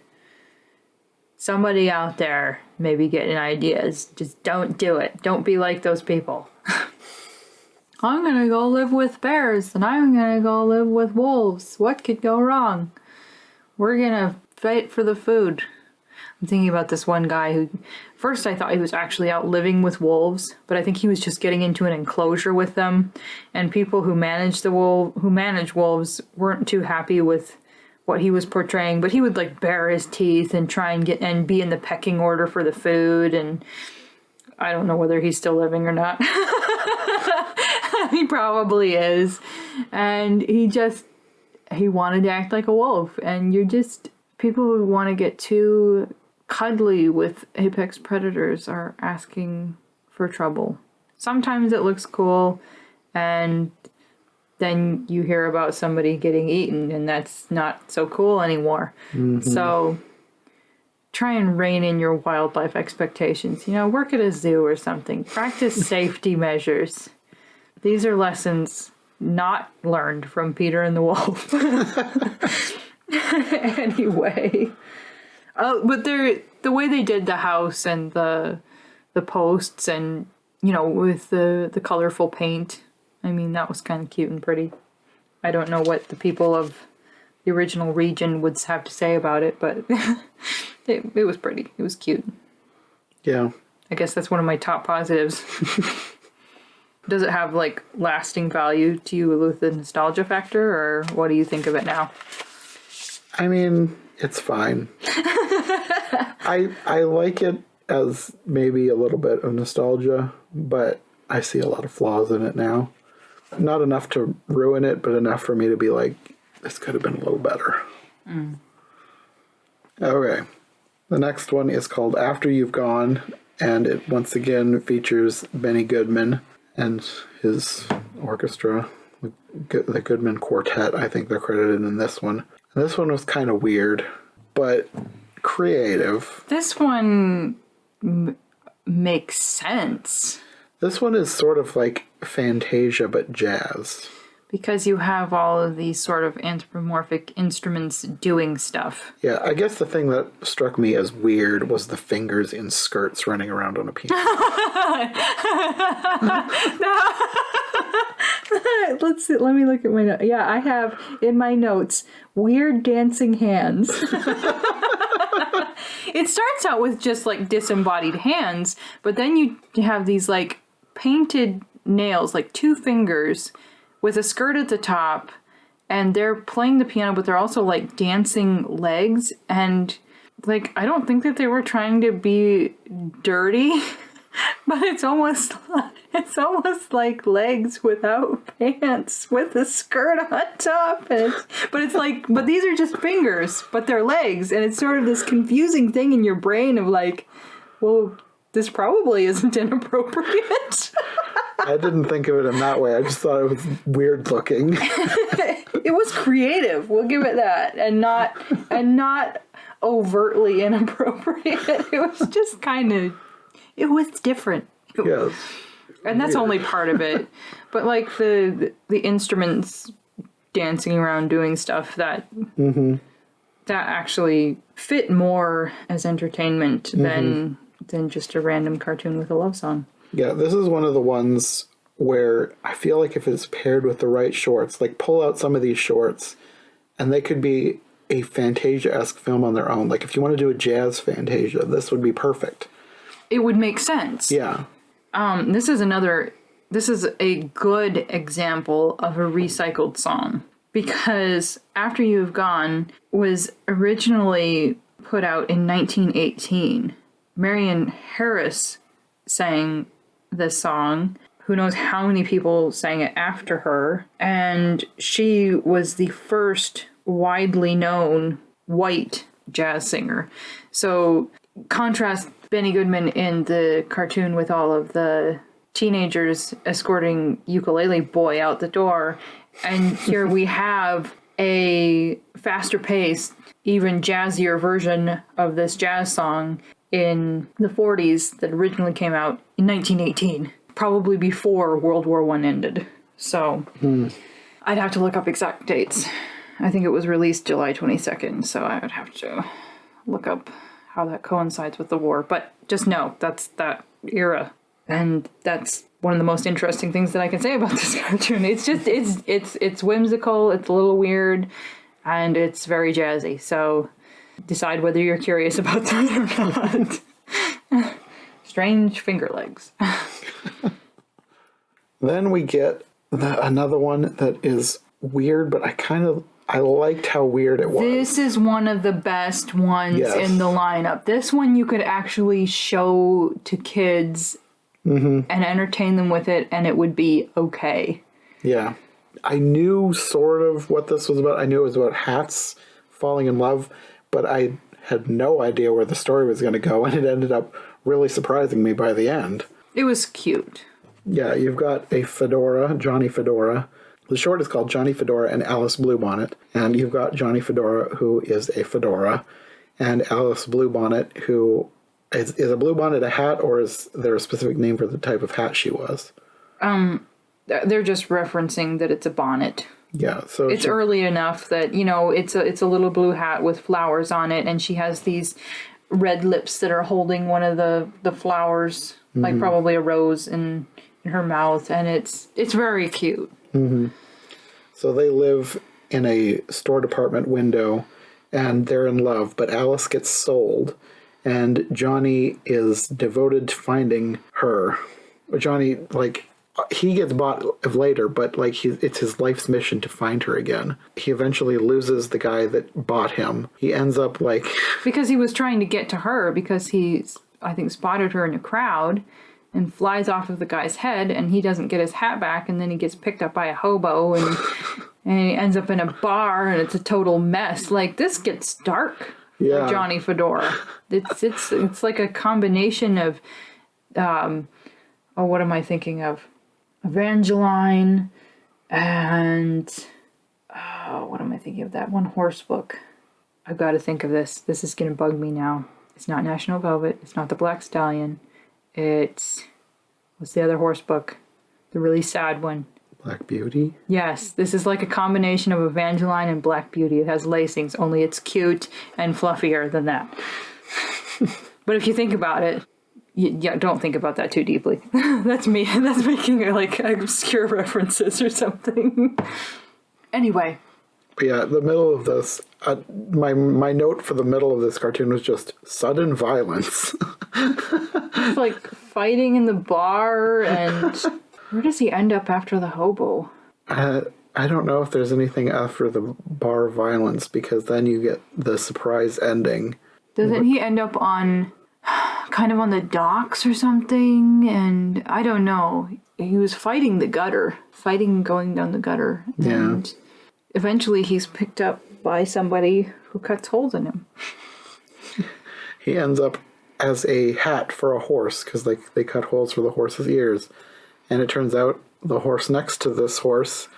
Somebody out there may be getting ideas. Just don't do it. Don't be like those people. I'm gonna go live with bears, and I'm gonna go live with wolves. What could go wrong? We're gonna fight for the food. I'm thinking about this one guy who, first I thought he was actually out living with wolves, but I think he was just getting into an enclosure with them, and people who manage wolves weren't too happy with what he was portraying, but he would like bare his teeth and try and get and be in the pecking order for the food, and I don't know whether he's still living or not. He probably is. And he wanted to act like a wolf. And people who want to get too cuddly with apex predators are asking for trouble. Sometimes it looks cool, and then you hear about somebody getting eaten, and that's not so cool anymore. Mm-hmm. So try and rein in your wildlife expectations. Work at a zoo or something. Practice safety measures. These are lessons not learned from Peter and the Wolf. Anyway. But the way they did the house and the posts and, with the colorful paint, I mean, that was kind of cute and pretty. I don't know what the people of the original region would have to say about it, but it was pretty. It was cute. Yeah. I guess that's one of my top positives. Does it have, like, lasting value to you with the nostalgia factor, or what do you think of it now? I mean, it's fine. I like it as maybe a little bit of nostalgia, but I see a lot of flaws in it now. Not enough to ruin it, but enough for me to be like, this could have been a little better. Okay. The next one is called After You've Gone, and it once again features Benny Goodman and his orchestra, the Goodman Quartet. I think they're credited in this one. And this one was kind of weird, but creative. This one makes sense. This one is sort of like Fantasia, but jazz. Because you have all of these sort of anthropomorphic instruments doing stuff. Yeah, I guess the thing that struck me as weird was the fingers in skirts running around on a piano. Let's see, let me look at my notes. Yeah, I have in my notes, weird dancing hands. It starts out with just like disembodied hands, but then you have these like painted nails, like 2 fingers with a skirt at the top, and they're playing the piano, but they're also like dancing legs, and like I don't think that they were trying to be dirty, but it's almost like legs without pants with a skirt on top, and but these are just fingers, but they're legs, and it's sort of this confusing thing in your brain of like, well, this probably isn't inappropriate. I didn't think of it in that way. I just thought it was weird looking. It was creative, we'll give it that, and not overtly inappropriate. It was just kind of, it was different. Yes. And that's only part of it. But like the instruments dancing around doing stuff that actually fit more as entertainment than just a random cartoon with a love song. Yeah, this is one of the ones where I feel like if it's paired with the right shorts, like pull out some of these shorts, and they could be a Fantasia-esque film on their own. Like if you want to do a jazz Fantasia, this would be perfect. It would make sense. Yeah. This is a good example of a recycled song, because After You've Gone was originally put out in 1918. Marion Harris sang this song. Who knows how many people sang it after her. And she was the first widely known white jazz singer. So contrast Benny Goodman in the cartoon with all of the teenagers escorting Ukulele Boy out the door. And here we have a faster paced, even jazzier version of this jazz song in the 40s that originally came out in 1918, probably before World War I ended. So I'd have to look up exact dates. I think it was released July 22nd, so I would have to look up how that coincides with the war. But just know, that's that era. And that's one of the most interesting things that I can say about this cartoon. It's just, it's whimsical, it's a little weird, and it's very jazzy. So decide whether you're curious about that or not. Strange finger legs. Then we get another one that is weird, but I liked how weird it was. This is one of the best ones in the lineup. This one you could actually show to kids and entertain them with it, and it would be okay. Yeah. I knew sort of what this was about. I knew it was about hats falling in love, but I had no idea where the story was going to go, and it ended up really surprising me by the end. It was cute. Yeah, you've got a Fedora, Johnny Fedora. The short is called Johnny Fedora and Alice Bluebonnet, and you've got Johnny Fedora, who is a fedora, and Alice Bluebonnet, who is a bluebonnet a hat, or is there a specific name for the type of hat she was? They're just referencing that it's a bonnet. Yeah, so it's early enough that, you know, it's a little blue hat with flowers on it, and she has these red lips that are holding one of the flowers, like probably a rose in her mouth, and it's very cute. So they live in a store department window, and they're in love, but Alice gets sold, and Johnny is devoted to finding her. Johnny, like, he gets bought later, but like it's his life's mission to find her again. He eventually loses the guy that bought him. He ends up like because he was trying to get to her because he's, I think, spotted her in a crowd and flies off of the guy's head, and he doesn't get his hat back, and then he gets picked up by a hobo and he ends up in a bar, and it's a total mess. Like, this gets dark for Johnny Fedora. It's like a combination of what am I thinking of? Evangeline and what am I thinking of? That one horse book. I've got to think of this. This is going to bug me now. It's not National Velvet. It's not The Black Stallion. It's... what's the other horse book? The really sad one. Black Beauty? Yes. This is like a combination of Evangeline and Black Beauty. It has lacings, only it's cute and fluffier than that. But if you think about it, yeah, don't think about that too deeply. That's me. That's making like obscure references or something. Anyway. But yeah, the middle of this, my note for the middle of this cartoon was just sudden violence. It's like fighting in the bar, and where does he end up after the hobo? I don't know if there's anything after the bar violence, because then you get the surprise ending. Doesn't he end up on... kind of on the docks or something? And I don't know. He was fighting the gutter. Fighting going down the gutter. Yeah. And eventually he's picked up by somebody who cuts holes in him. He ends up as a hat for a horse, because they cut holes for the horse's ears. And it turns out the horse next to this horse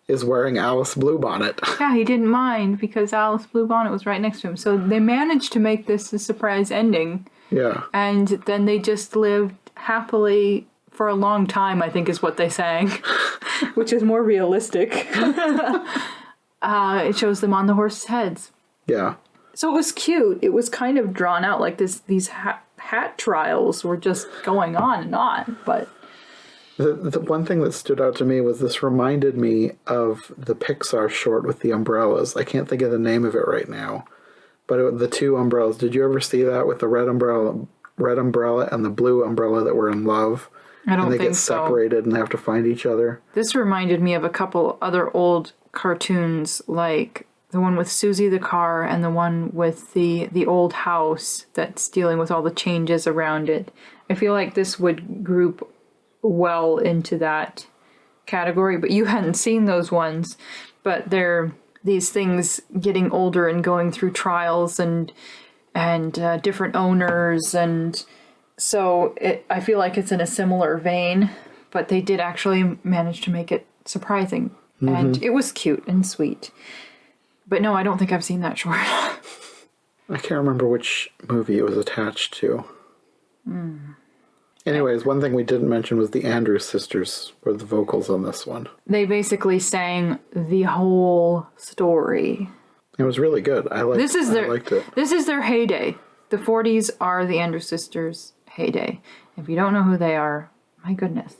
is wearing Alice Bluebonnet. Yeah, he didn't mind because Alice Bluebonnet was right next to him. So they managed to make this a surprise ending. Yeah. And then they just lived happily for a long time, I think is what they sang, which is more realistic. It shows them on the horses' heads. Yeah. So it was cute. It was kind of drawn out, like these hat trials were just going on and on, but... The one thing that stood out to me was this reminded me of the Pixar short with the umbrellas. I can't think of the name of it right now. But the two umbrellas, did you ever see that with the red umbrella and the blue umbrella that were in love? I don't think so. And they get separated and they have to find each other. This reminded me of a couple other old cartoons, like the one with Susie the car and the one with the old house that's dealing with all the changes around it. I feel like this would group well into that category, but you hadn't seen those ones. But they're these things getting older and going through trials and different owners, and so I feel like it's in a similar vein, but they did actually manage to make it surprising. Mm-hmm. And it was cute and sweet. But no, I don't think I've seen that short. I can't remember which movie it was attached to. Anyways, one thing we didn't mention was the Andrews sisters were the vocals on this one. They basically sang the whole story. It was really good. I liked it. This is their heyday. The 40s are the Andrews sisters' heyday. If you don't know who they are, my goodness.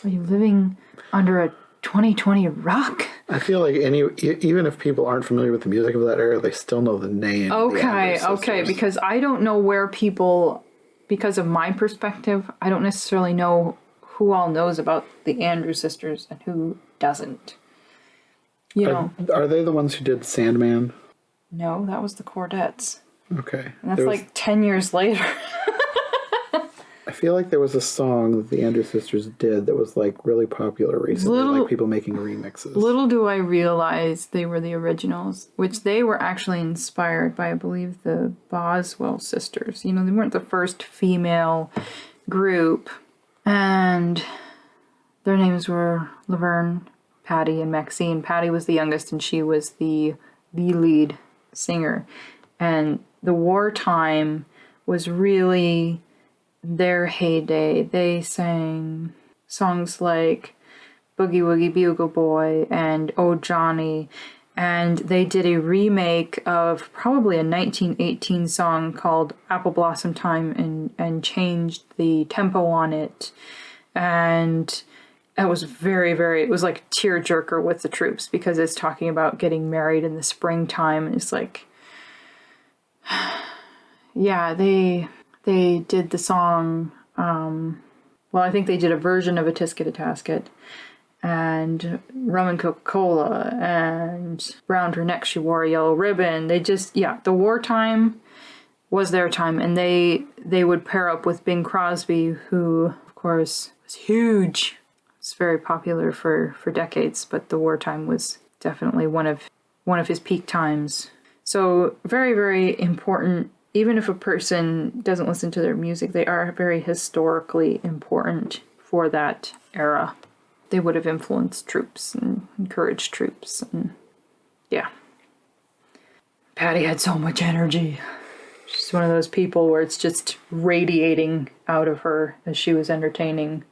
Are you living under a 2020 rock? I feel like even if people aren't familiar with the music of that era, they still know the name. Okay, because I don't know where people... Because of my perspective, I don't necessarily know who all knows about the Andrews sisters and who doesn't. You know. Are they the ones who did Sandman? No, that was the Chordettes. Okay. And that's like 10 years later. I feel like there was a song that the Andrews sisters did that was like really popular recently, like people making remixes. Little do I realize they were the originals, which they were actually inspired by, I believe, the Boswell sisters. You know, they weren't the first female group. And their names were Laverne, Patty, and Maxine. Patty was the youngest, and she was the lead singer. And the wartime was really their heyday. They sang songs like Boogie Woogie Bugle Boy and Oh Johnny, and they did a remake of probably a 1918 song called Apple Blossom Time and changed the tempo on it, and it was it was like a tearjerker with the troops because it's talking about getting married in the springtime, and it's like yeah, they did the song, well, I think they did a version of A Tisket a Tasket, and Rum and Coca-Cola, and Round Her Neck She Wore a Yellow Ribbon. They just, yeah, the wartime was their time, and they would pair up with Bing Crosby, who, of course, was huge. It's very popular for decades, but the wartime was definitely one of his peak times. So very, very important. Even if a person doesn't listen to their music, they are very historically important for that era. They would have influenced troops and encouraged troops. And yeah. Patty had so much energy. She's one of those people where it's just radiating out of her as she was entertaining.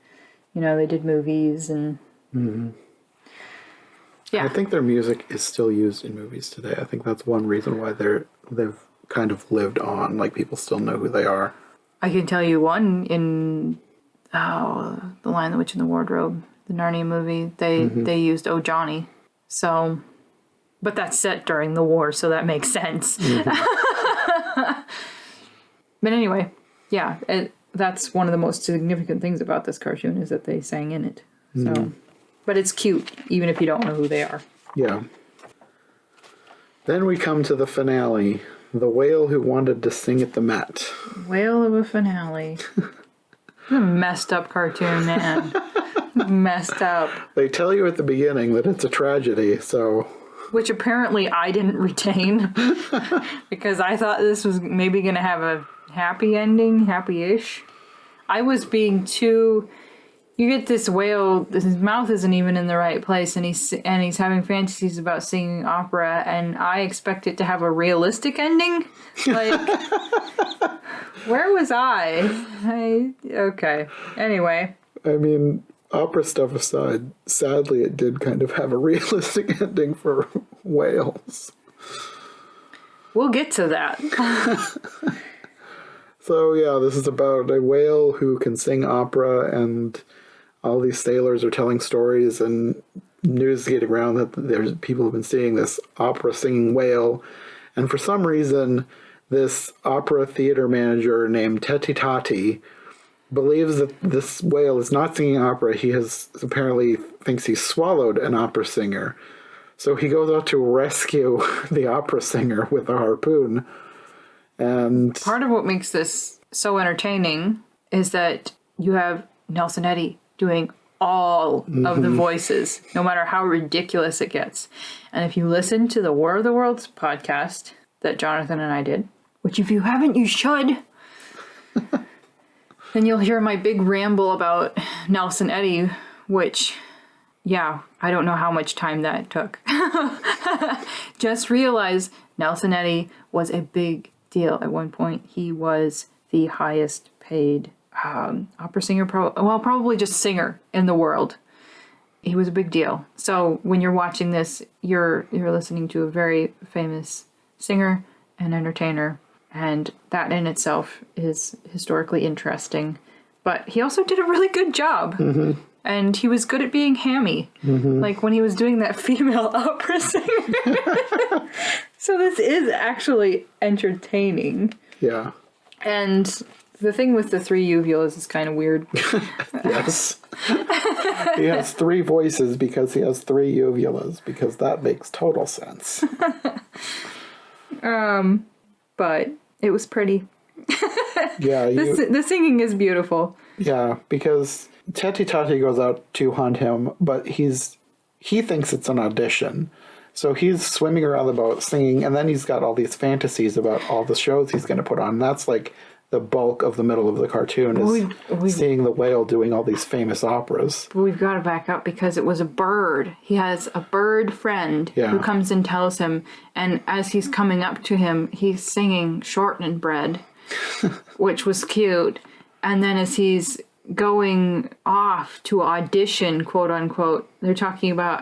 You know, they did movies and... Mm-hmm. Yeah. I think their music is still used in movies today. I think that's one reason why they've kind of lived on. Like, people still know who they are. I can tell you one in The Lion, the Witch, and the Wardrobe, the Narnia movie. They used Oh Johnny. So, but that's set during the war, so that makes sense. Mm-hmm. But anyway, yeah, that's one of the most significant things about this cartoon is that they sang in it. So, but it's cute, even if you don't know who they are. Yeah. Then we come to the finale. The whale who wanted to sing at the Met. Whale of a finale. A messed up cartoon, man. Messed up. They tell you at the beginning that it's a tragedy, so... Which apparently I didn't retain. Because I thought this was maybe going to have a happy ending, happy-ish. I was being too... You get this whale, his mouth isn't even in the right place, and he's having fantasies about singing opera, and I expect it to have a realistic ending. Like, where was I? Okay. Anyway. I mean, opera stuff aside, sadly it did kind of have a realistic ending for whales. We'll get to that. So yeah, this is about a whale who can sing opera, and all these sailors are telling stories, and news is getting around that there's people who've been seeing this opera singing whale. And for some reason, this opera theater manager named Teti Tati believes that this whale is not singing opera. He apparently thinks he swallowed an opera singer. So he goes out to rescue the opera singer with a harpoon. And part of what makes this so entertaining is that you have Nelson Eddy doing all of the voices, no matter how ridiculous it gets. And if you listen to the War of the Worlds podcast that Jonathan and I did, which if you haven't, you should, then you'll hear my big ramble about Nelson Eddy, which, yeah, I don't know how much time that took. Just realize Nelson Eddy was a big deal at one point. He was the highest paid opera singer, probably just singer in the world. He was a big deal. So when you're watching this, you're listening to a very famous singer and entertainer, and that in itself is historically interesting. But he also did a really good job. Mm-hmm. And he was good at being hammy. Mm-hmm. Like when he was doing that female opera singer. So this is actually entertaining. yeah. And the thing with the three uvulas is kind of weird. Yes. He has three voices because he has three uvulas, because that makes total sense. But it was pretty. Yeah. The singing is beautiful. Yeah, because Teti Tati goes out to hunt him, but he thinks it's an audition. So he's swimming around the boat singing, and then he's got all these fantasies about all the shows he's going to put on. That's like the bulk of the middle of the cartoon is seeing the whale doing all these famous operas. But we've got to back up because it was a bird. He has a bird friend who comes and tells him, and as he's coming up to him, he's singing Shortbread, which was cute. And then as he's going off to audition, quote unquote, they're talking about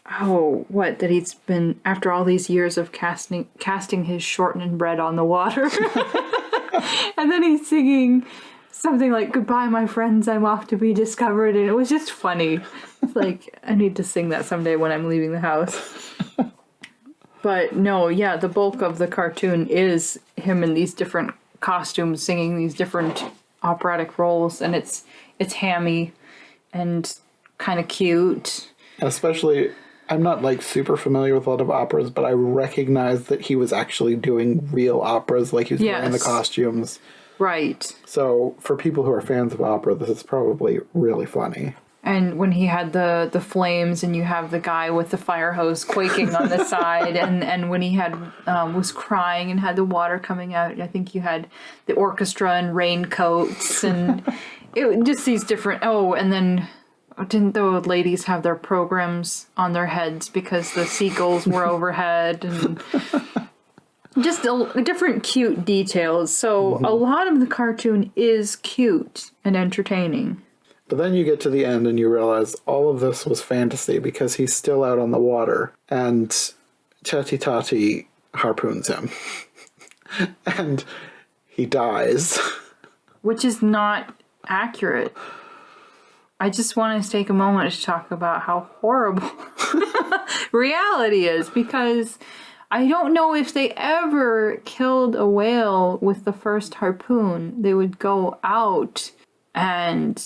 that he's been, after all these years of casting his shortened bread on the water. And then he's singing something like, "Goodbye, my friends, I'm off to be discovered." And it was just funny. It's like, I need to sing that someday when I'm leaving the house. But no, yeah, the bulk of the cartoon is him in these different costumes singing these different operatic roles, and it's hammy and kind of cute. Especially, I'm not like super familiar with a lot of operas, but I recognize that he was actually doing real operas, like he was wearing the Yes. costumes. Right. So for people who are fans of opera, this is probably really funny. And when he had the flames, and you have the guy with the fire hose quaking on the side, and when he had was crying and had the water coming out, I think you had the orchestra and raincoats, and it just these different. Oh, and then didn't the ladies have their programs on their heads because the seagulls were overhead, and just different cute details. So a lot of the cartoon is cute and entertaining. But then you get to the end and you realize all of this was fantasy because he's still out on the water and Chatty Tati harpoons him. And he dies. Which is not accurate. I just want to take a moment to talk about how horrible reality is, because I don't know if they ever killed a whale with the first harpoon. They would go out and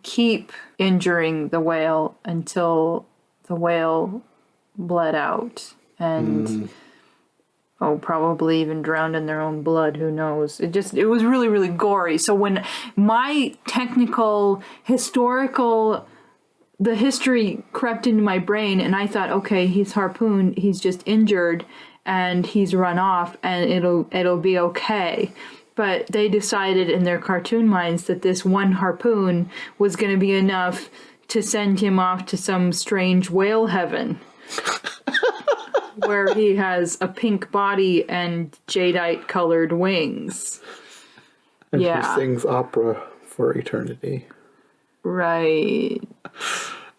keep injuring the whale until the whale bled out and probably even drowned in their own blood, who knows. It was really, really gory. So when my technical historical the history crept into my brain, and I thought, okay, he's harpooned, he's just injured and he's run off and it'll be okay. But they decided in their cartoon minds that this one harpoon was going to be enough to send him off to some strange whale heaven where he has a pink body and jadeite colored wings. And Yeah. he sings opera for eternity. Right.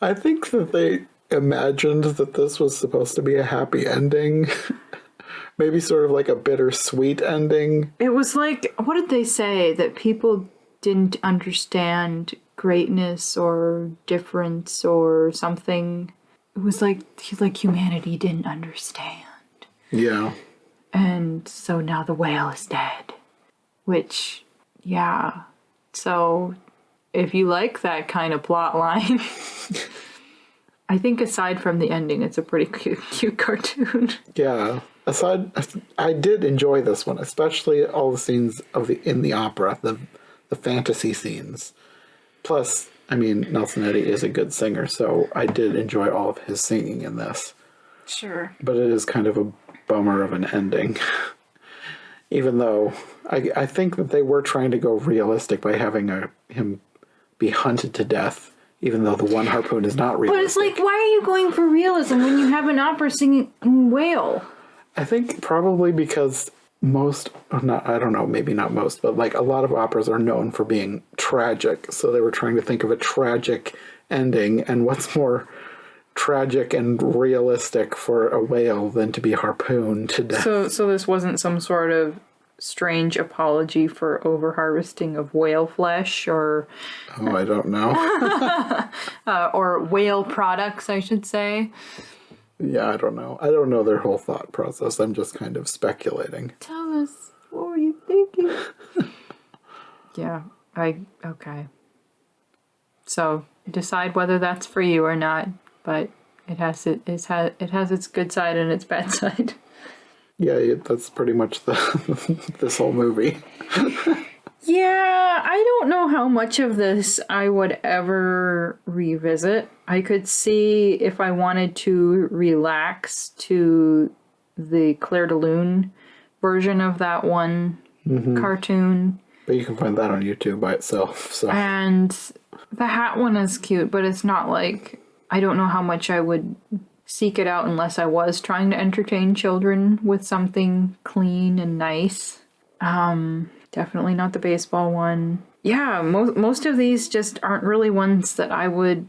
I think that they imagined that this was supposed to be a happy ending. Maybe sort of like a bittersweet ending. It was like, what did they say? That people didn't understand greatness or difference or something. It was like humanity didn't understand. Yeah. And so now the whale is dead. Which, yeah. So if you like that kind of plot line, I think aside from the ending, it's a pretty cute cartoon. Yeah. I did enjoy this one, especially all the scenes in the opera, the fantasy scenes. Plus, I mean, Nelson Eddy is a good singer, so I did enjoy all of his singing in this. Sure. But it is kind of a bummer of an ending. Even though I think that they were trying to go realistic by having him be hunted to death, even though the one harpoon is not realistic. But it's like, why are you going for realism when you have an opera singing whale? I think probably because I don't know, maybe not most, but like a lot of operas are known for being tragic. So they were trying to think of a tragic ending, and what's more tragic and realistic for a whale than to be harpooned to death. So this wasn't some sort of strange apology for overharvesting of whale flesh or I don't know. or whale products, I should say. Yeah, I don't know. I don't know their whole thought process. I'm just kind of speculating. Tell us, what were you thinking? Yeah, okay. So decide whether that's for you or not, but it has its good side and its bad side. Yeah, that's pretty much this whole movie. Yeah, I don't know how much of this I would ever revisit. I could see if I wanted to relax to the Claire de Lune version of that one cartoon. But you can find that on YouTube by itself. So. And the hat one is cute, but it's not like, I don't know how much I would seek it out unless I was trying to entertain children with something clean and nice. Definitely not the baseball one. Yeah, most of these just aren't really ones that I would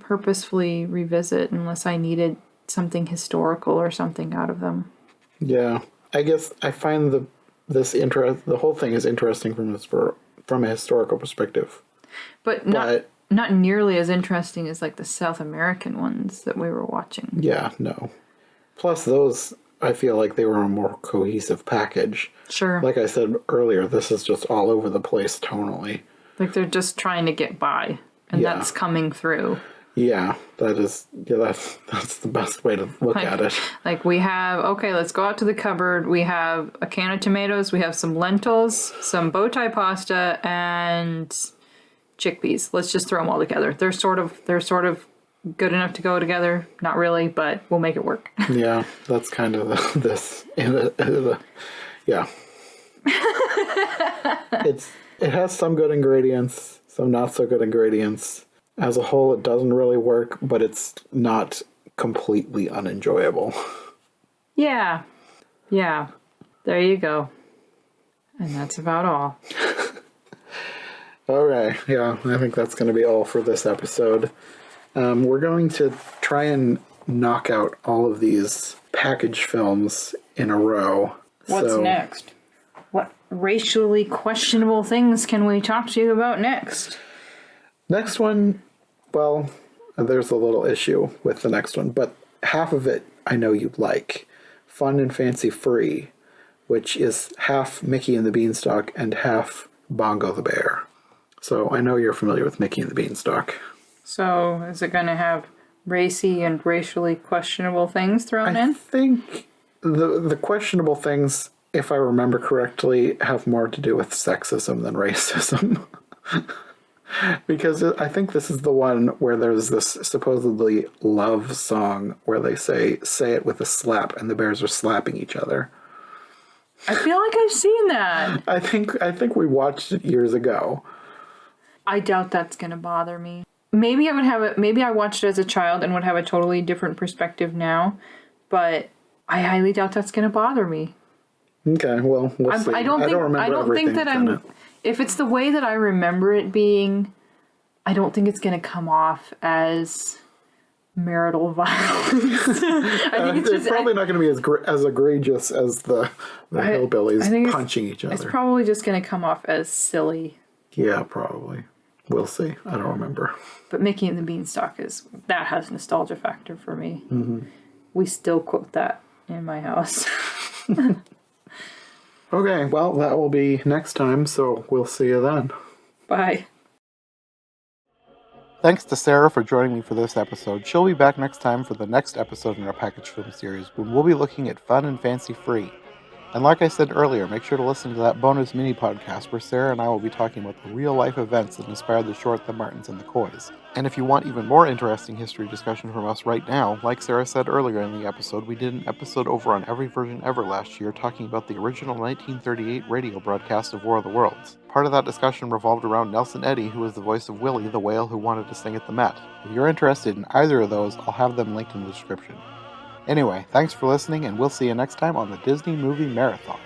purposefully revisit unless I needed something historical or something out of them. Yeah, I guess I find the whole thing is interesting from a historical perspective. But not nearly as interesting as like the South American ones that we were watching. Yeah, no. Plus, those, I feel like they were a more cohesive package. Sure. Like I said earlier, this is just all over the place tonally. Like they're just trying to get by, and Yeah. that's coming through. Yeah, that's the best way to look at it. Like we have, okay, let's go out to the cupboard. We have a can of tomatoes. We have some lentils, some bow tie pasta, and chickpeas. Let's just throw them all together. They're sort of good enough to go together. Not really, but we'll make it work. Yeah, that's kind of yeah. It has some good ingredients, some not so good ingredients. As a whole, it doesn't really work, but it's not completely unenjoyable. Yeah. There you go. And that's about all. Okay, yeah, I think that's going to be all for this episode. We're going to try and knock out all of these package films in a row. What's next? What racially questionable things can we talk to you about next? Next one, well, there's a little issue with the next one, but half of it I know you'd like. Fun and Fancy Free, which is half Mickey and the Beanstalk and half Bongo the Bear. So I know you're familiar with Mickey and the Beanstalk. So is it going to have racy and racially questionable things thrown in? I think the questionable things, if I remember correctly, have more to do with sexism than racism. Because I think this is the one where there's this supposedly love song where they say it with a slap, and the bears are slapping each other. I feel like I've seen that. I think we watched it years ago. I doubt that's going to bother me. Maybe I watched it as a child and would have a totally different perspective now, but I highly doubt that's going to bother me. Okay, well, we'll see. I don't think that I'm. If it's the way that I remember it being, I don't think it's going to come off as marital violence. I think it's probably not going to be as egregious as the hillbillies punching each other. It's probably just going to come off as silly. Yeah, probably. We'll see. I don't remember. But Mickey and the Beanstalk that has nostalgia factor for me. Mm-hmm. We still quote that in my house. Okay, well, that will be next time, so we'll see you then. Bye. Thanks to Sarah for joining me for this episode. She'll be back next time for the next episode in our package film series, when we'll be looking at Fun and Fancy Free. And like I said earlier, make sure to listen to that bonus mini podcast where Sarah and I will be talking about the real-life events that inspired the short The Martins and the Coys. And if you want even more interesting history discussion from us right now, like Sarah said earlier in the episode, we did an episode over on Every Version Ever last year talking about the original 1938 radio broadcast of War of the Worlds. Part of that discussion revolved around Nelson Eddy, who was the voice of Willie, the whale who wanted to sing at the Met. If you're interested in either of those, I'll have them linked in the description. Anyway, thanks for listening, and we'll see you next time on the Disney Movie Marathon.